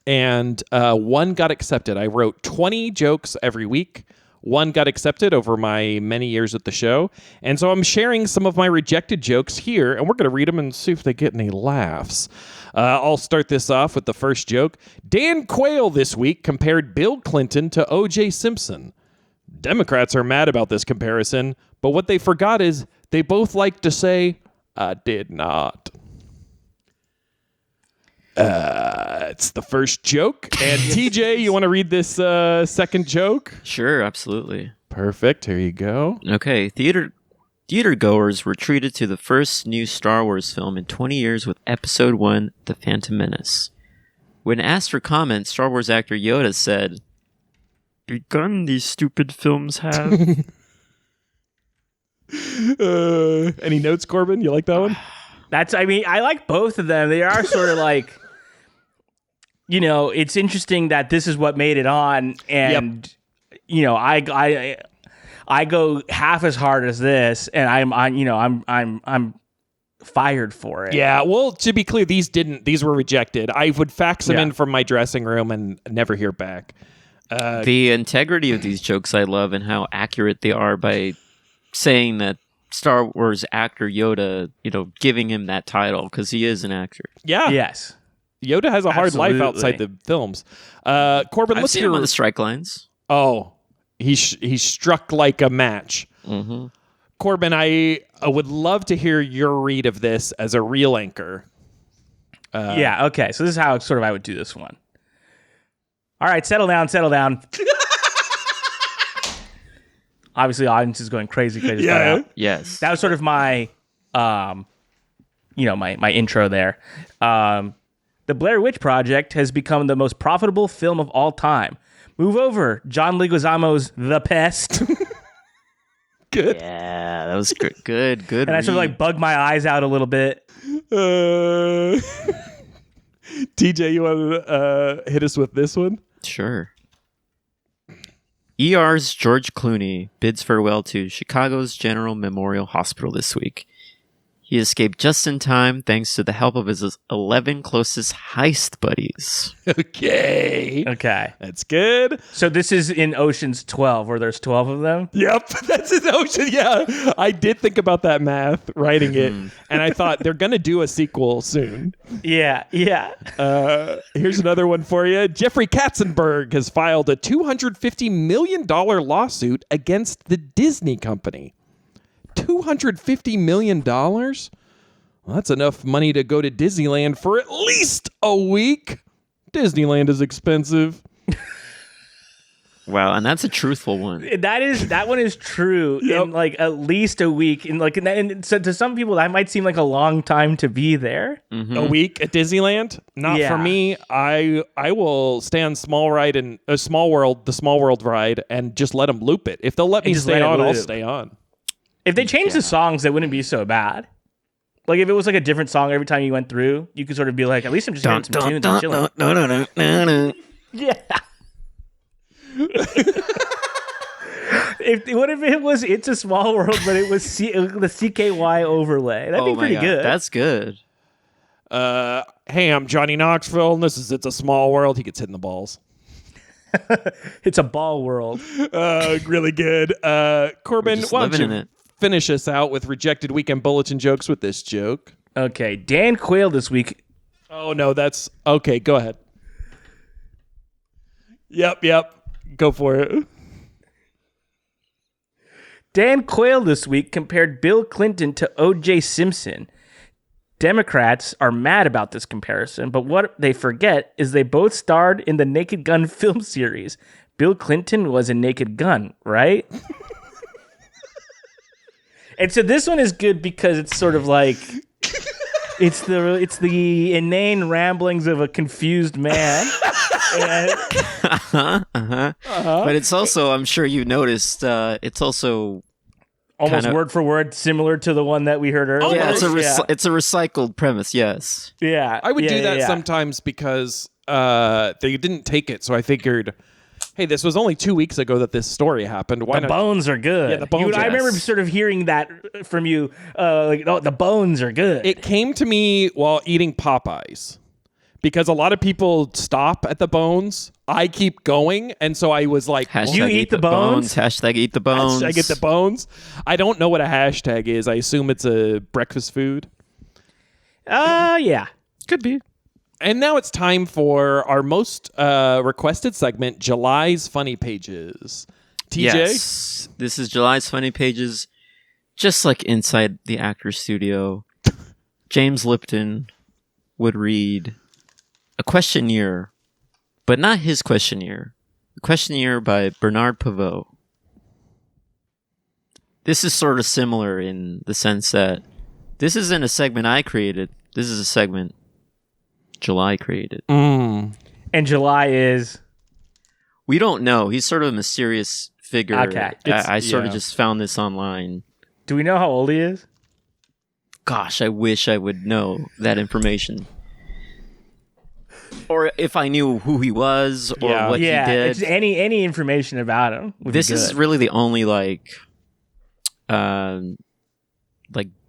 and one got accepted. I wrote 20 jokes every week. One got accepted over my many years at the show, and so I'm sharing some of my rejected jokes here, and we're going to read them and see if they get any laughs. I'll start this off with the first joke. Dan Quayle this week compared Bill Clinton to O.J. Simpson. Democrats are mad about this comparison, but what they forgot is they both like to say, I did not. It's the first joke. And TJ, you want to read this second joke? Sure, absolutely. Perfect. Here you go. Okay, theater goers were treated to the first new Star Wars film in 20 years with Episode 1, The Phantom Menace. When asked for comment, Star Wars actor Yoda said, "Big gun these stupid films have." Any notes, Corbin? You like that one? I like both of them. They are sort of like, it's interesting that this is what made it on, and I go half as hard as this, and I'm fired for it. Yeah. Well, to be clear, these were rejected. I would fax them in from my dressing room and never hear back. The integrity of these jokes I love, and how accurate they are by saying that Star Wars actor Yoda, giving him that title because he is an actor. Yeah. Yes. Yoda has a hard life Absolutely. outside the films. Corbin, I've let's seen hear him on the strike lines. Oh, he struck like a match. Mm-hmm. Corbin, I would love to hear your read of this as a real anchor. Yeah. Okay. So this is how sort of I would do this one. All right. Settle down. Settle down. Obviously, the audience is going crazy. Yeah. Yes. That was sort of my, my intro there. The Blair Witch Project has become the most profitable film of all time. Move over, John Leguizamo's The Pest. Good. Yeah, that was good. Good. And I sort of like bug my eyes out a little bit. TJ, you want to hit us with this one? Sure. ER's George Clooney bids farewell to Chicago's General Memorial Hospital this week. He escaped just in time thanks to the help of his 11 closest heist buddies. Okay. Okay. That's good. So this is in Ocean's 12, where there's 12 of them? Yep. That's his Ocean. Yeah. I did think about that math writing it, and I thought they're going to do a sequel soon. Yeah. Here's another one for you. Jeffrey Katzenberg has filed a $250 million lawsuit against the Disney company. $250 million? Well, that's enough money to go to Disneyland for at least a week. Disneyland is expensive. Wow, and that's a truthful one. That one is true. Yep. In like at least a week. And so to some people that might seem like a long time to be there. Mm-hmm. A week at Disneyland? Not Yeah. for me. I will stay on Small World, the Small World ride, and just let them loop it. If they'll let me just stay let it on, I'll loop. stay on. If they changed the songs, that wouldn't be so bad. Like if it was like a different song every time you went through, you could sort of be like, at least I'm just hearing some tunes and chilling. Yeah. What if it was It's a Small World, but it was the CKY overlay? That'd be pretty good. That's good. Hey, I'm Johnny Knoxville, and this is It's a Small World. He gets hit in the balls. It's a ball world. Really good. Corbin, just why don't living you in it. finish us out with rejected Weekend Bulletin jokes with this joke? Okay, Dan Quayle this week. Oh, no, that's... Okay, go ahead. Yep. Go for it. Dan Quayle this week compared Bill Clinton to O.J. Simpson. Democrats are mad about this comparison, but what they forget is they both starred in the Naked Gun film series. Bill Clinton was a Naked Gun, right? And so this one is good because it's sort of like it's the inane ramblings of a confused man. But it's also, I'm sure you noticed, it's also Almost kinda- word for word similar to the one that we heard earlier. yeah, it's a recycled premise. Yes. Yeah. I would do that yeah. sometimes because they didn't take it, so I figured, hey, this was only 2 weeks ago that this story happened. Why The not? bones are good. Yeah, the bones I are- remember Yes. sort of hearing that from you. The bones are good. It came to me while eating Popeyes because a lot of people stop at the bones. I keep going, and so I was like, Hashtag You eat the bones? Hashtag eat the bones. I get the bones. I don't know what a hashtag is. I assume it's a breakfast food. Yeah. Could be. And now it's time for our most requested segment, July's Funny Pages. TJ? Yes. This is July's Funny Pages. Just like inside the actor's studio, James Lipton would read a questionnaire, but not his questionnaire. A questionnaire by Bernard Pivot. This is sort of similar in the sense that this isn't a segment I created. This is a segment July created. And July is... We don't know. He's sort of a mysterious figure. Okay. I sort of yeah. just found this online. Do we know how old he is? Gosh, I wish I would know that information. Or if I knew who he was or Yeah. what he did. It's any information about him would This be good. is really the only like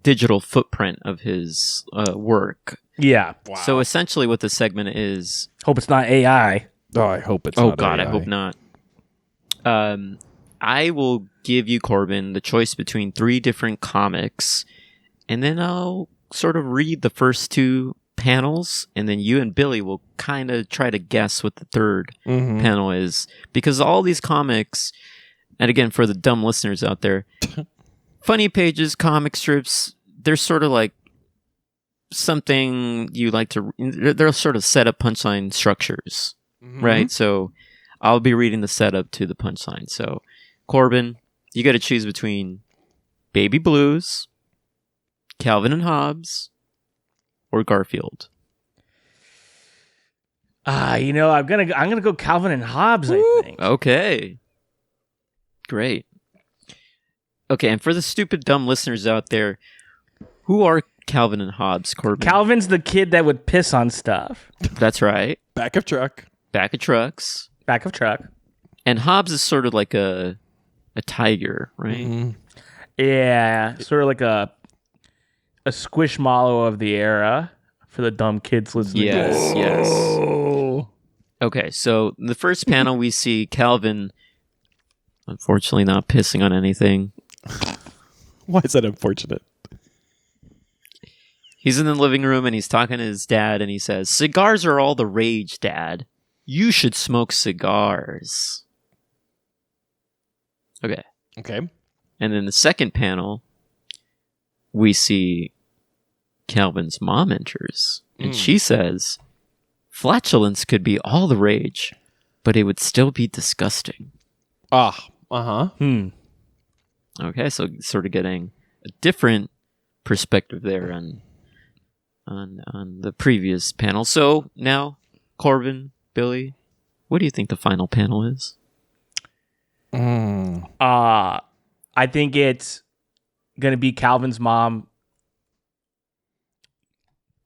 digital footprint of his work. Yeah. So essentially what the segment is... Hope it's not AI. Oh, I hope it's Oh not God, AI. I hope not. I will give you, Corbin, the choice between 3 different comics, and then I'll sort of read the first 2 panels, and then you and Billy will kind of try to guess what the third panel is. Because all these comics, and again, for the dumb listeners out there, funny pages, comic strips, they're sort of like something you like to... They're sort of set up punchline structures, right? So I'll be reading the setup to the punchline. So, Corbin, you got to choose between Baby Blues, Calvin and Hobbes, or Garfield. I'm gonna go Calvin and Hobbes. I think. Okay. Great. Okay, and for the stupid, dumb listeners out there, who are Calvin and Hobbes, Corbin? Calvin's the kid that would piss on stuff. That's right. Back of truck. Back of trucks. Back of truck. And Hobbes is sort of like a tiger, right? Yeah, sort of like a squishmallow of the era for the dumb kids listening. to this. Yes. Oh. Okay, so in the first panel we see Calvin, unfortunately not pissing on anything. Why is that unfortunate? He's in the living room and he's talking to his dad and he says, "Cigars are all the rage, Dad. You should smoke cigars." Okay. Okay. And in the second panel, we see Calvin's mom enters and she says, "Flatulence could be all the rage, but it would still be disgusting." Uh-huh. Okay, so sort of getting a different perspective there on the previous panel. So now, Corbin, Billy, what do you think the final panel is? I think it's gonna be Calvin's mom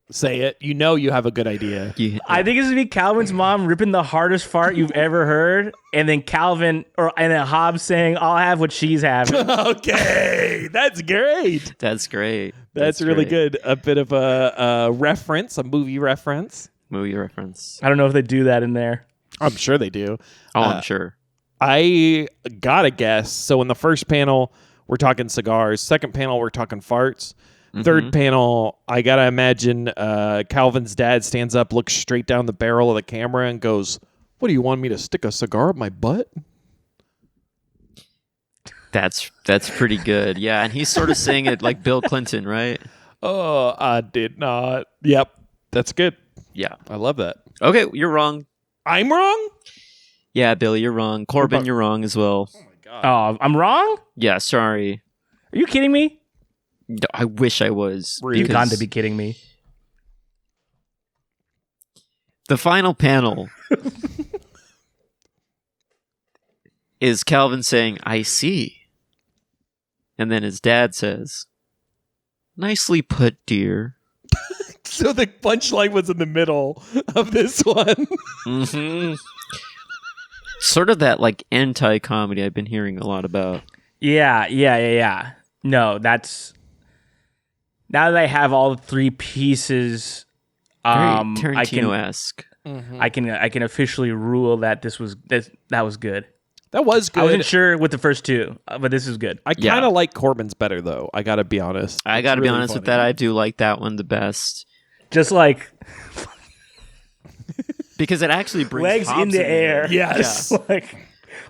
Say it. You know you have a good idea. I think it's gonna be Calvin's mom ripping the hardest fart you've ever heard, and then and then Hobbs saying, "I'll have what she's having." Okay, that's great. That's great. That's really great. good. A bit of a reference, a movie reference. Movie reference. I don't know if they do that in there. I'm sure they do. Oh, I'm sure. I gotta guess. So in the first panel, we're talking cigars. Second panel, we're talking farts. Third panel, I gotta imagine Calvin's dad stands up, looks straight down the barrel of the camera, and goes, "What do you want me to stick a cigar up my butt?" That's pretty good. Yeah, and he's sort of saying it like Bill Clinton, right? Oh, I did not. Yep, that's good. Yeah. I love that. Okay, you're wrong. I'm wrong? Yeah, Billy, you're wrong. Corbin, you're wrong as well. Oh my god. Oh, I'm wrong? Yeah, sorry. Are you kidding me? I wish I was. You've got to be kidding me. The final panel is Calvin saying, "I see." And then his dad says, "Nicely put, dear." So the punchline was in the middle of this one. Mm-hmm. Sort of that like anti-comedy I've been hearing a lot about. Yeah. No, that's... Now that I have all the three pieces, Very I Tarantino-esque. can officially rule that that was good. That was good. I wasn't sure with the first two, but this is good. I kind of like Corbin's better, though. I gotta be honest. I gotta be honest with that. I do like that one the best. Just like Because it actually brings legs Hobbs in the air. Yes. Just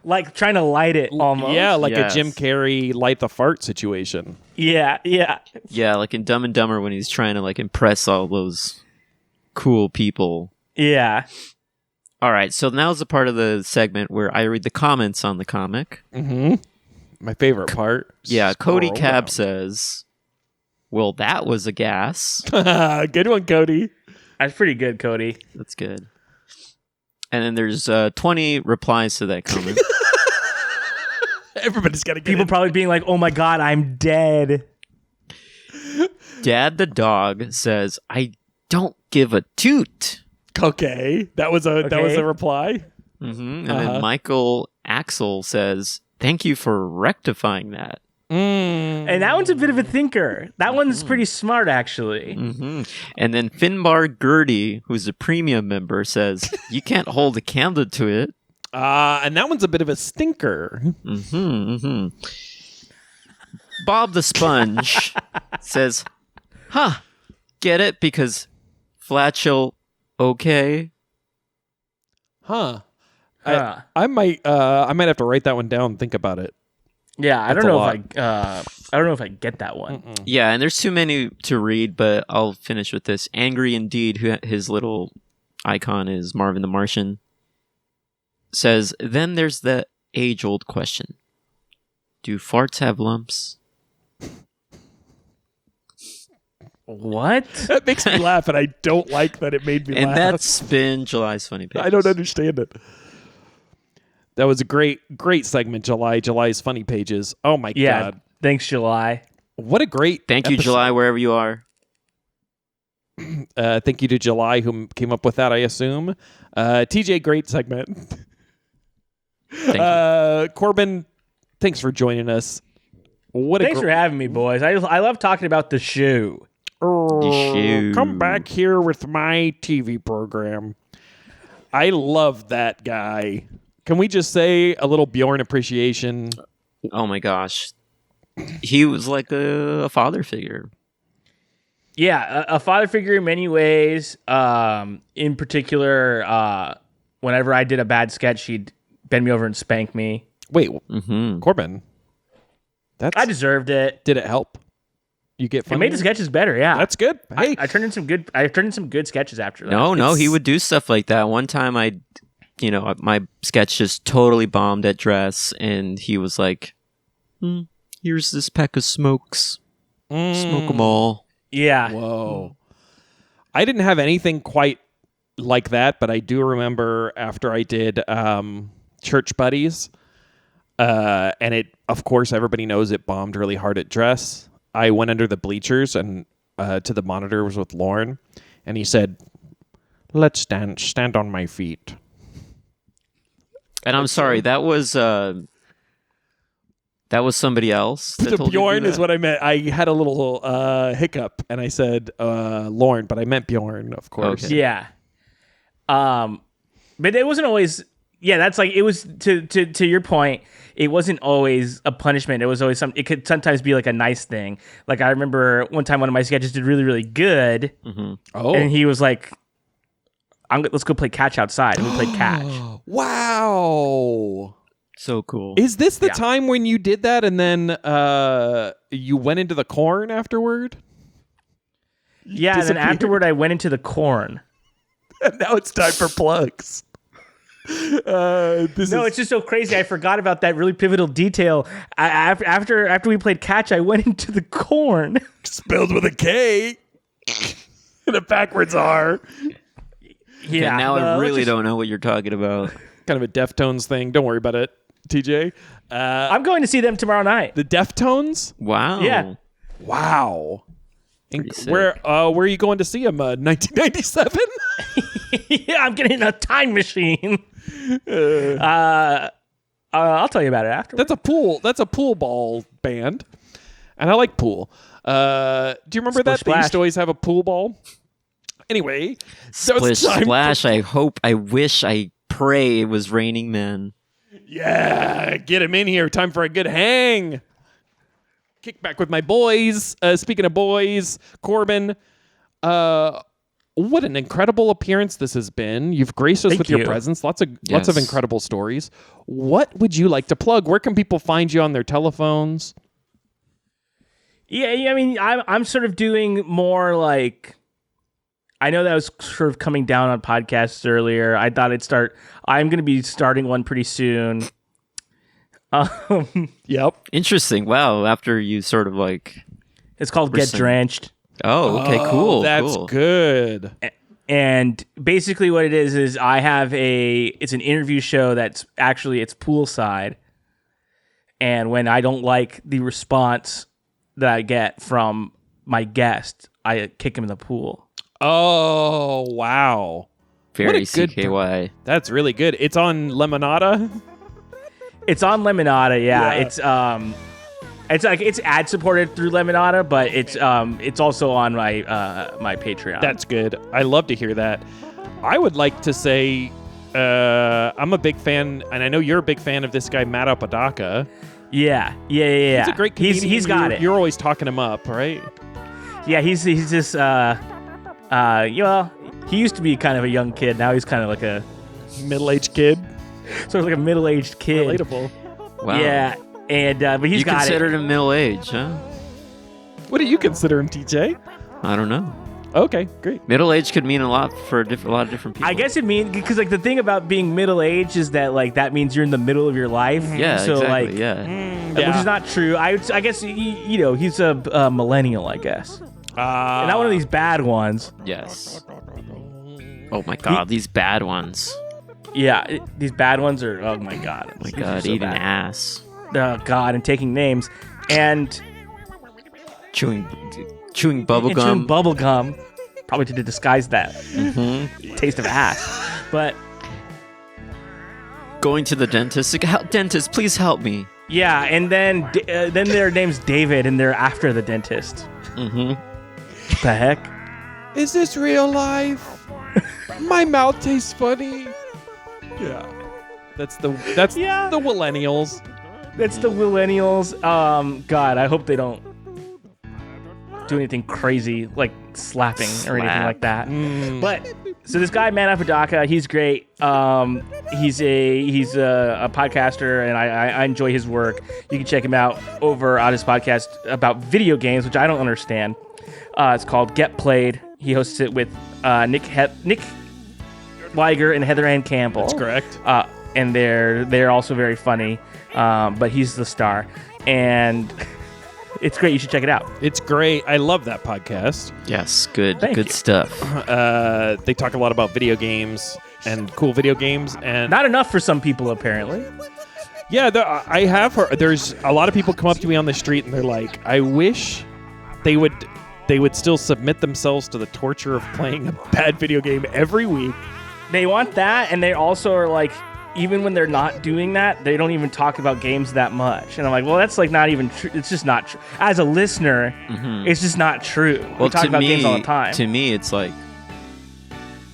like trying to light it almost. Yeah, like Yes. a Jim Carrey light the fart situation. Yeah. Yeah, like in Dumb and Dumber when he's trying to like impress all those cool people. Yeah. All right, so now's the part of the segment where I read the comments on the comic. Mm-hmm. My favorite part. Yeah, Cody Scroll Cab down. says, "Well, that was a gas." Good one, Cody. That's pretty good, Cody. That's good. And then there's 20 replies to that comment. Everybody's got to get People it. probably being like, "Oh my god, I'm dead." Dad the dog says, "I don't give a toot." Okay, that was a reply. And then Michael Axel says, "Thank you for rectifying that." And that one's a bit of a thinker. That one's pretty smart, actually. And then Finbar Gertie, who's a premium member, says, "You can't hold a candle to it." And that one's a bit of a stinker. Bob the Sponge says, "Huh, get it? Because Flatchill, okay." Huh. Huh. I might have to write that one down and think about it. Yeah, I That's don't a know lot. if I don't know if I get that one. Yeah, and there's too many to read, but I'll finish with this. Angry Indeed, who his little icon is Marvin the Martian, says, "Then there's the age-old question. Do farts have lumps?" What? That makes me laugh, and I don't like that it made me And laugh. that's been July's Funny Pages. I don't understand it. That was a great segment, July's Funny Pages. Oh my Yeah. god. Thanks, July. What a great Thank you, episode. July, wherever you are. Thank you to July, who came up with that, I assume. TJ, great segment. Thank you. Corbin, thanks for joining us. Thanks for having me, boys. I love talking about the shoe. shoe. Come back here with my TV program. I love that guy. Can we just say a little Bjorn appreciation? Oh my gosh. He was like a father figure. Yeah, a father figure in many ways. In particular, whenever I did a bad sketch, he'd bend me over and spank me. Wait, Mm-hmm. Corbin. I deserved it. Did it help? You get It funny? made the sketches better. Yeah, That's good. Hey, I turned in some good. I turned in some good sketches after that. No, he would do stuff like that. One time my sketch just totally bombed at dress, and he was like, "Here's this pack of smokes. Smoke them all." Yeah. whoa. I didn't have anything quite like that, but I do remember after I did Church Buddies, and it, of course, everybody knows it bombed really hard at dress. I went under the bleachers and to the monitors with Lauren, and he said, "Let's stand on my feet." And I'm sorry, that was somebody else. That The told you to do Bjorn is that? what I meant. I had a little hiccup, and I said Lauren, but I meant Bjorn, of course. Okay. Yeah. But it wasn't always. Yeah, that's like it was to your point. It wasn't always a punishment. It was always something. It could sometimes be like a nice thing. Like I remember one time one of my sketches did really really good, Oh, and he was like, let's go play catch outside. And we played catch. wow. So cool. Is this the Yeah. time when you did that, and then you went into the corn afterward? Yeah, and then disappeared. afterward I went into the corn. And now it's time for plugs. It's just so crazy. I forgot about that really pivotal detail. After we played catch, I went into the corn. spelled with a K and a backwards R. Yeah. now I let's really just- don't know what you're talking about. Kind of a Deftones thing. Don't worry about it, TJ. I'm going to see them tomorrow night. The Deftones? Wow. Yeah. Wow. Pretty sick. Where are you going to see them? 1997? Yeah, I'm getting a time machine. I'll tell you about it after. That's a pool ball band, and I like pool. Do you remember that? They Splash. used to always have a pool ball. Anyway, so Splish it's time splash. I hope, I wish, I pray it was Raining Men. Yeah, get him in here. Time for a good hang. Kick back with my boys. Speaking of boys, Corbin, what an incredible appearance this has been. You've graced us Thank with your you. presence. Lots of Yes. incredible stories. What would you like to plug? Where can people find you on their telephones? Yeah, I mean, I'm sort of doing more like. I know that was sort of coming down on podcasts earlier. I thought I'd start. I'm going to be starting one pretty soon. Yep. Interesting. Wow. After you sort of like. It's called Get Percent. Drenched. Oh, okay, cool. That's cool. good. And basically what it is I have it's an interview show that's actually it's poolside. And when I don't like the response that I get from my guest, I kick him in the pool. Oh, wow. Very What a good CKY. That's really good. It's on Lemonada. It's on Lemonada, yeah. Yeah. It's ad supported through Lemonada, but it's also on my my Patreon. That's good. I love to hear that. I would like to say I'm a big fan, and I know you're a big fan of this guy, Matt Apodaca. yeah. He's a great comedian. He's got it. You're always talking him up, right? Yeah, he's just he used to be kind of a young kid. Now he's kind of like a Middle-aged kid. sort of like a middle-aged kid. Relatable. Wow. Yeah, and but he's You got considered it. him middle age, huh? What do you consider him, TJ? I don't know. Okay, great. Middle age could mean a lot for a lot of different people. I guess it means because like the thing about being middle-aged is that like that means you're in the middle of your life. Yeah, so exactly. like yeah. which is not true. I guess he's a millennial, I guess, and not one of these bad ones. Yes. Oh my God, these bad ones. Yeah, these bad ones are oh my god. Oh my These are God, so eating bad. ass, Oh god, and taking names and chewing chewing bubblegum. bubble gum, probably to disguise that taste of ass. But Going to the dentist. Like, dentist, please help me. yeah, and then their name's David, and they're after the dentist. Mm-hmm. What the heck? Is this real life? My mouth tastes funny. Yeah. That's the Yeah. the millennials. That's the millennials. God, I hope they don't do anything crazy like slapping or anything like that. But so this guy, Matt Apodaca, he's great. He's a podcaster, and I enjoy his work. You can check him out over on his podcast about video games, which I don't understand. It's called Get Played. He hosts it with Nick Weiger and Heather Ann Campbell. That's correct. And they're also very funny, but he's the star, and it's great. You should check it out. It's great. I love that podcast. Yes, good Thank good you. stuff. They talk a lot about video games and cool video games, and Not enough for some people, apparently. yeah, I have heard. There's a lot of people come up to me on the street and they're like, "I wish they would they would still submit themselves to the torture of playing a bad video game every week. They want that, and they also are like, even when they're not doing that, they don't even talk about games that much. And I'm like, well, that's like not even true. It's just not true. As a listener, it's just not true. We talk about games all the time. To me, it's like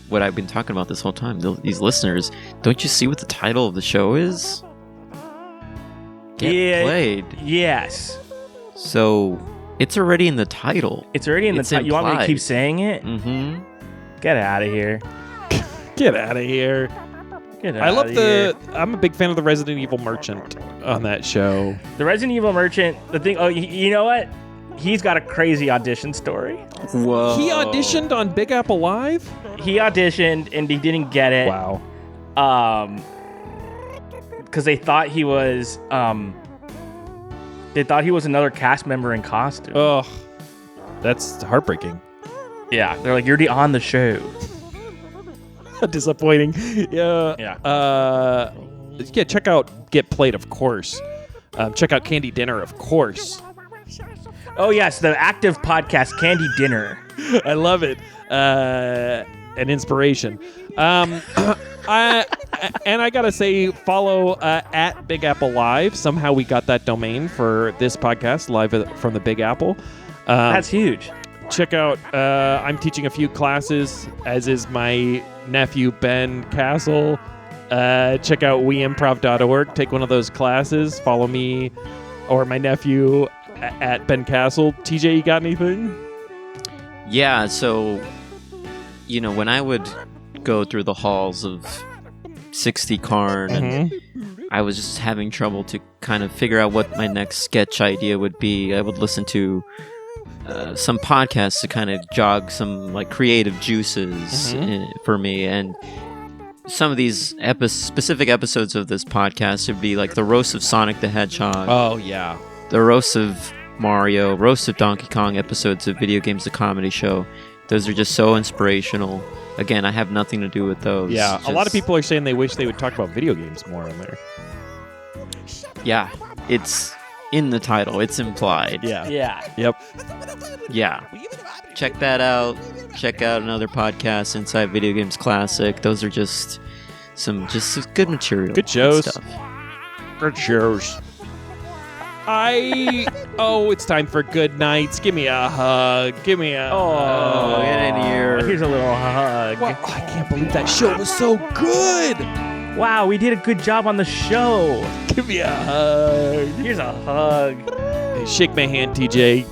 what I've been talking about this whole time. These listeners, don't you see what the title of the show is? Get played. Yes. So it's already in the title. It's already in the title. You want me to keep saying it? Mm-hmm. Get out of here. Get out of here. I love I'm a big fan of the Resident Evil Merchant on that show. The Resident Evil Merchant, the thing, you know what? He's got a crazy audition story. Whoa. He auditioned on Big Apple Live? He auditioned and he didn't get it. Wow. Because they thought he was, another cast member in costume. Ugh. That's heartbreaking. Yeah. They're like, you're already on the show. Disappointing. Yeah. Yeah. Check out Get Played, of course. Check out Candy Dinner, of course. Oh, yes. The active podcast, Candy Dinner. I love it. An inspiration. I gotta say, follow at Big Apple Live. Somehow we got that domain for this podcast, live from the Big Apple. That's huge. Check out, I'm teaching a few classes, as is my nephew, Ben Castle. Check out weimprov.org. Take one of those classes. Follow me or my nephew at Ben Castle. TJ, you got anything? Yeah, so, when I would go through the halls of 60 Karn, and I was just having trouble to kind of figure out what my next sketch idea would be, I would listen to some podcasts to kind of jog some like creative juices for me. And some of these specific episodes of this podcast would be like the roast of Sonic the Hedgehog. Oh, yeah. The roast of Mario, roast of Donkey Kong episodes of Video Games the Comedy Show. Those are just so inspirational. Again, I have nothing to do with those. Yeah, a lot of people are saying they wish they would talk about video games more on there. Yeah, it's in the title. It's implied. Yeah. Yeah. Yep. Yeah. Check that out. Check out another podcast, Inside Video Games Classic. Those are just some good material. Good shows. Stuff. Good shows. It's time for good nights. Give me a hug. Give me a Oh, get in here. Here's a little hug. Wow, I can't believe that show was so good. Wow, we did a good job on the show. Give me a hug. Here's a hug. Hey, shake my hand, TJ.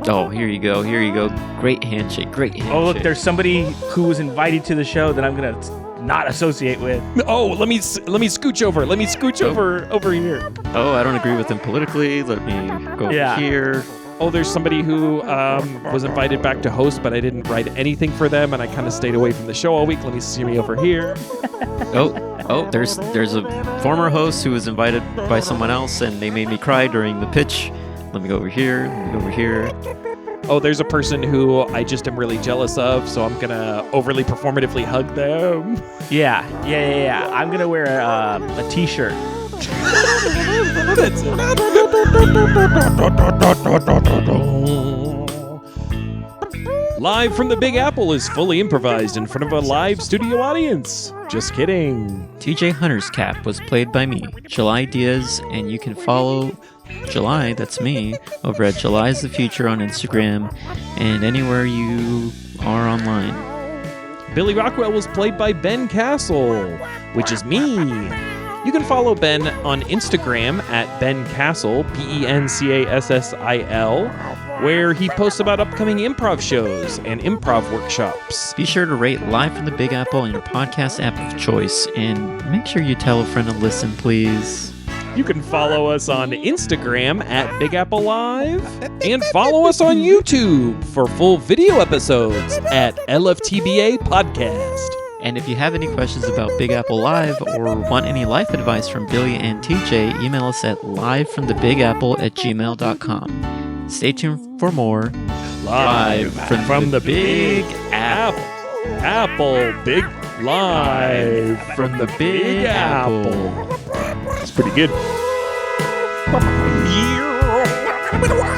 Oh, here you go. Here you go. Great handshake. Great handshake. Oh, look, there's somebody who was invited to the show that I'm going to not associate with. Oh, let me scooch over. Let me scooch over here. Oh, I don't agree with him politically. Let me go over here. Oh, there's somebody who was invited back to host, but I didn't write anything for them, and I kind of stayed away from the show all week. Let me see me over here. Oh, there's a former host who was invited by someone else, and they made me cry during the pitch. Let me go over here. Let me go over here. Oh, there's a person who I just am really jealous of, so I'm going to overly performatively hug them. Yeah. I'm going to wear a t-shirt. That's it. Live from the Big Apple is fully improvised in front of a live studio audience. Just kidding. TJ Hunter's Cap was played by me, July Diaz, and you can follow July, that's me, over at July's the Future on Instagram and anywhere you are online. Billy Rockwell was played by Ben Castle, which is me. You can follow Ben on Instagram at Ben Castle, BenCassil, where he posts about upcoming improv shows and improv workshops. Be sure to rate Live from the Big Apple on your podcast app of choice, and make sure you tell a friend to listen, please. You can follow us on Instagram at Big Apple Live, and follow us on YouTube for full video episodes at LFTBA Podcast. And if you have any questions about Big Apple Live or want any life advice from Billy and TJ, email us at livefromthebigapple@gmail.com. Stay tuned for more Live from the Big Apple. Big Live from the Big Apple. That's pretty good. Yeah.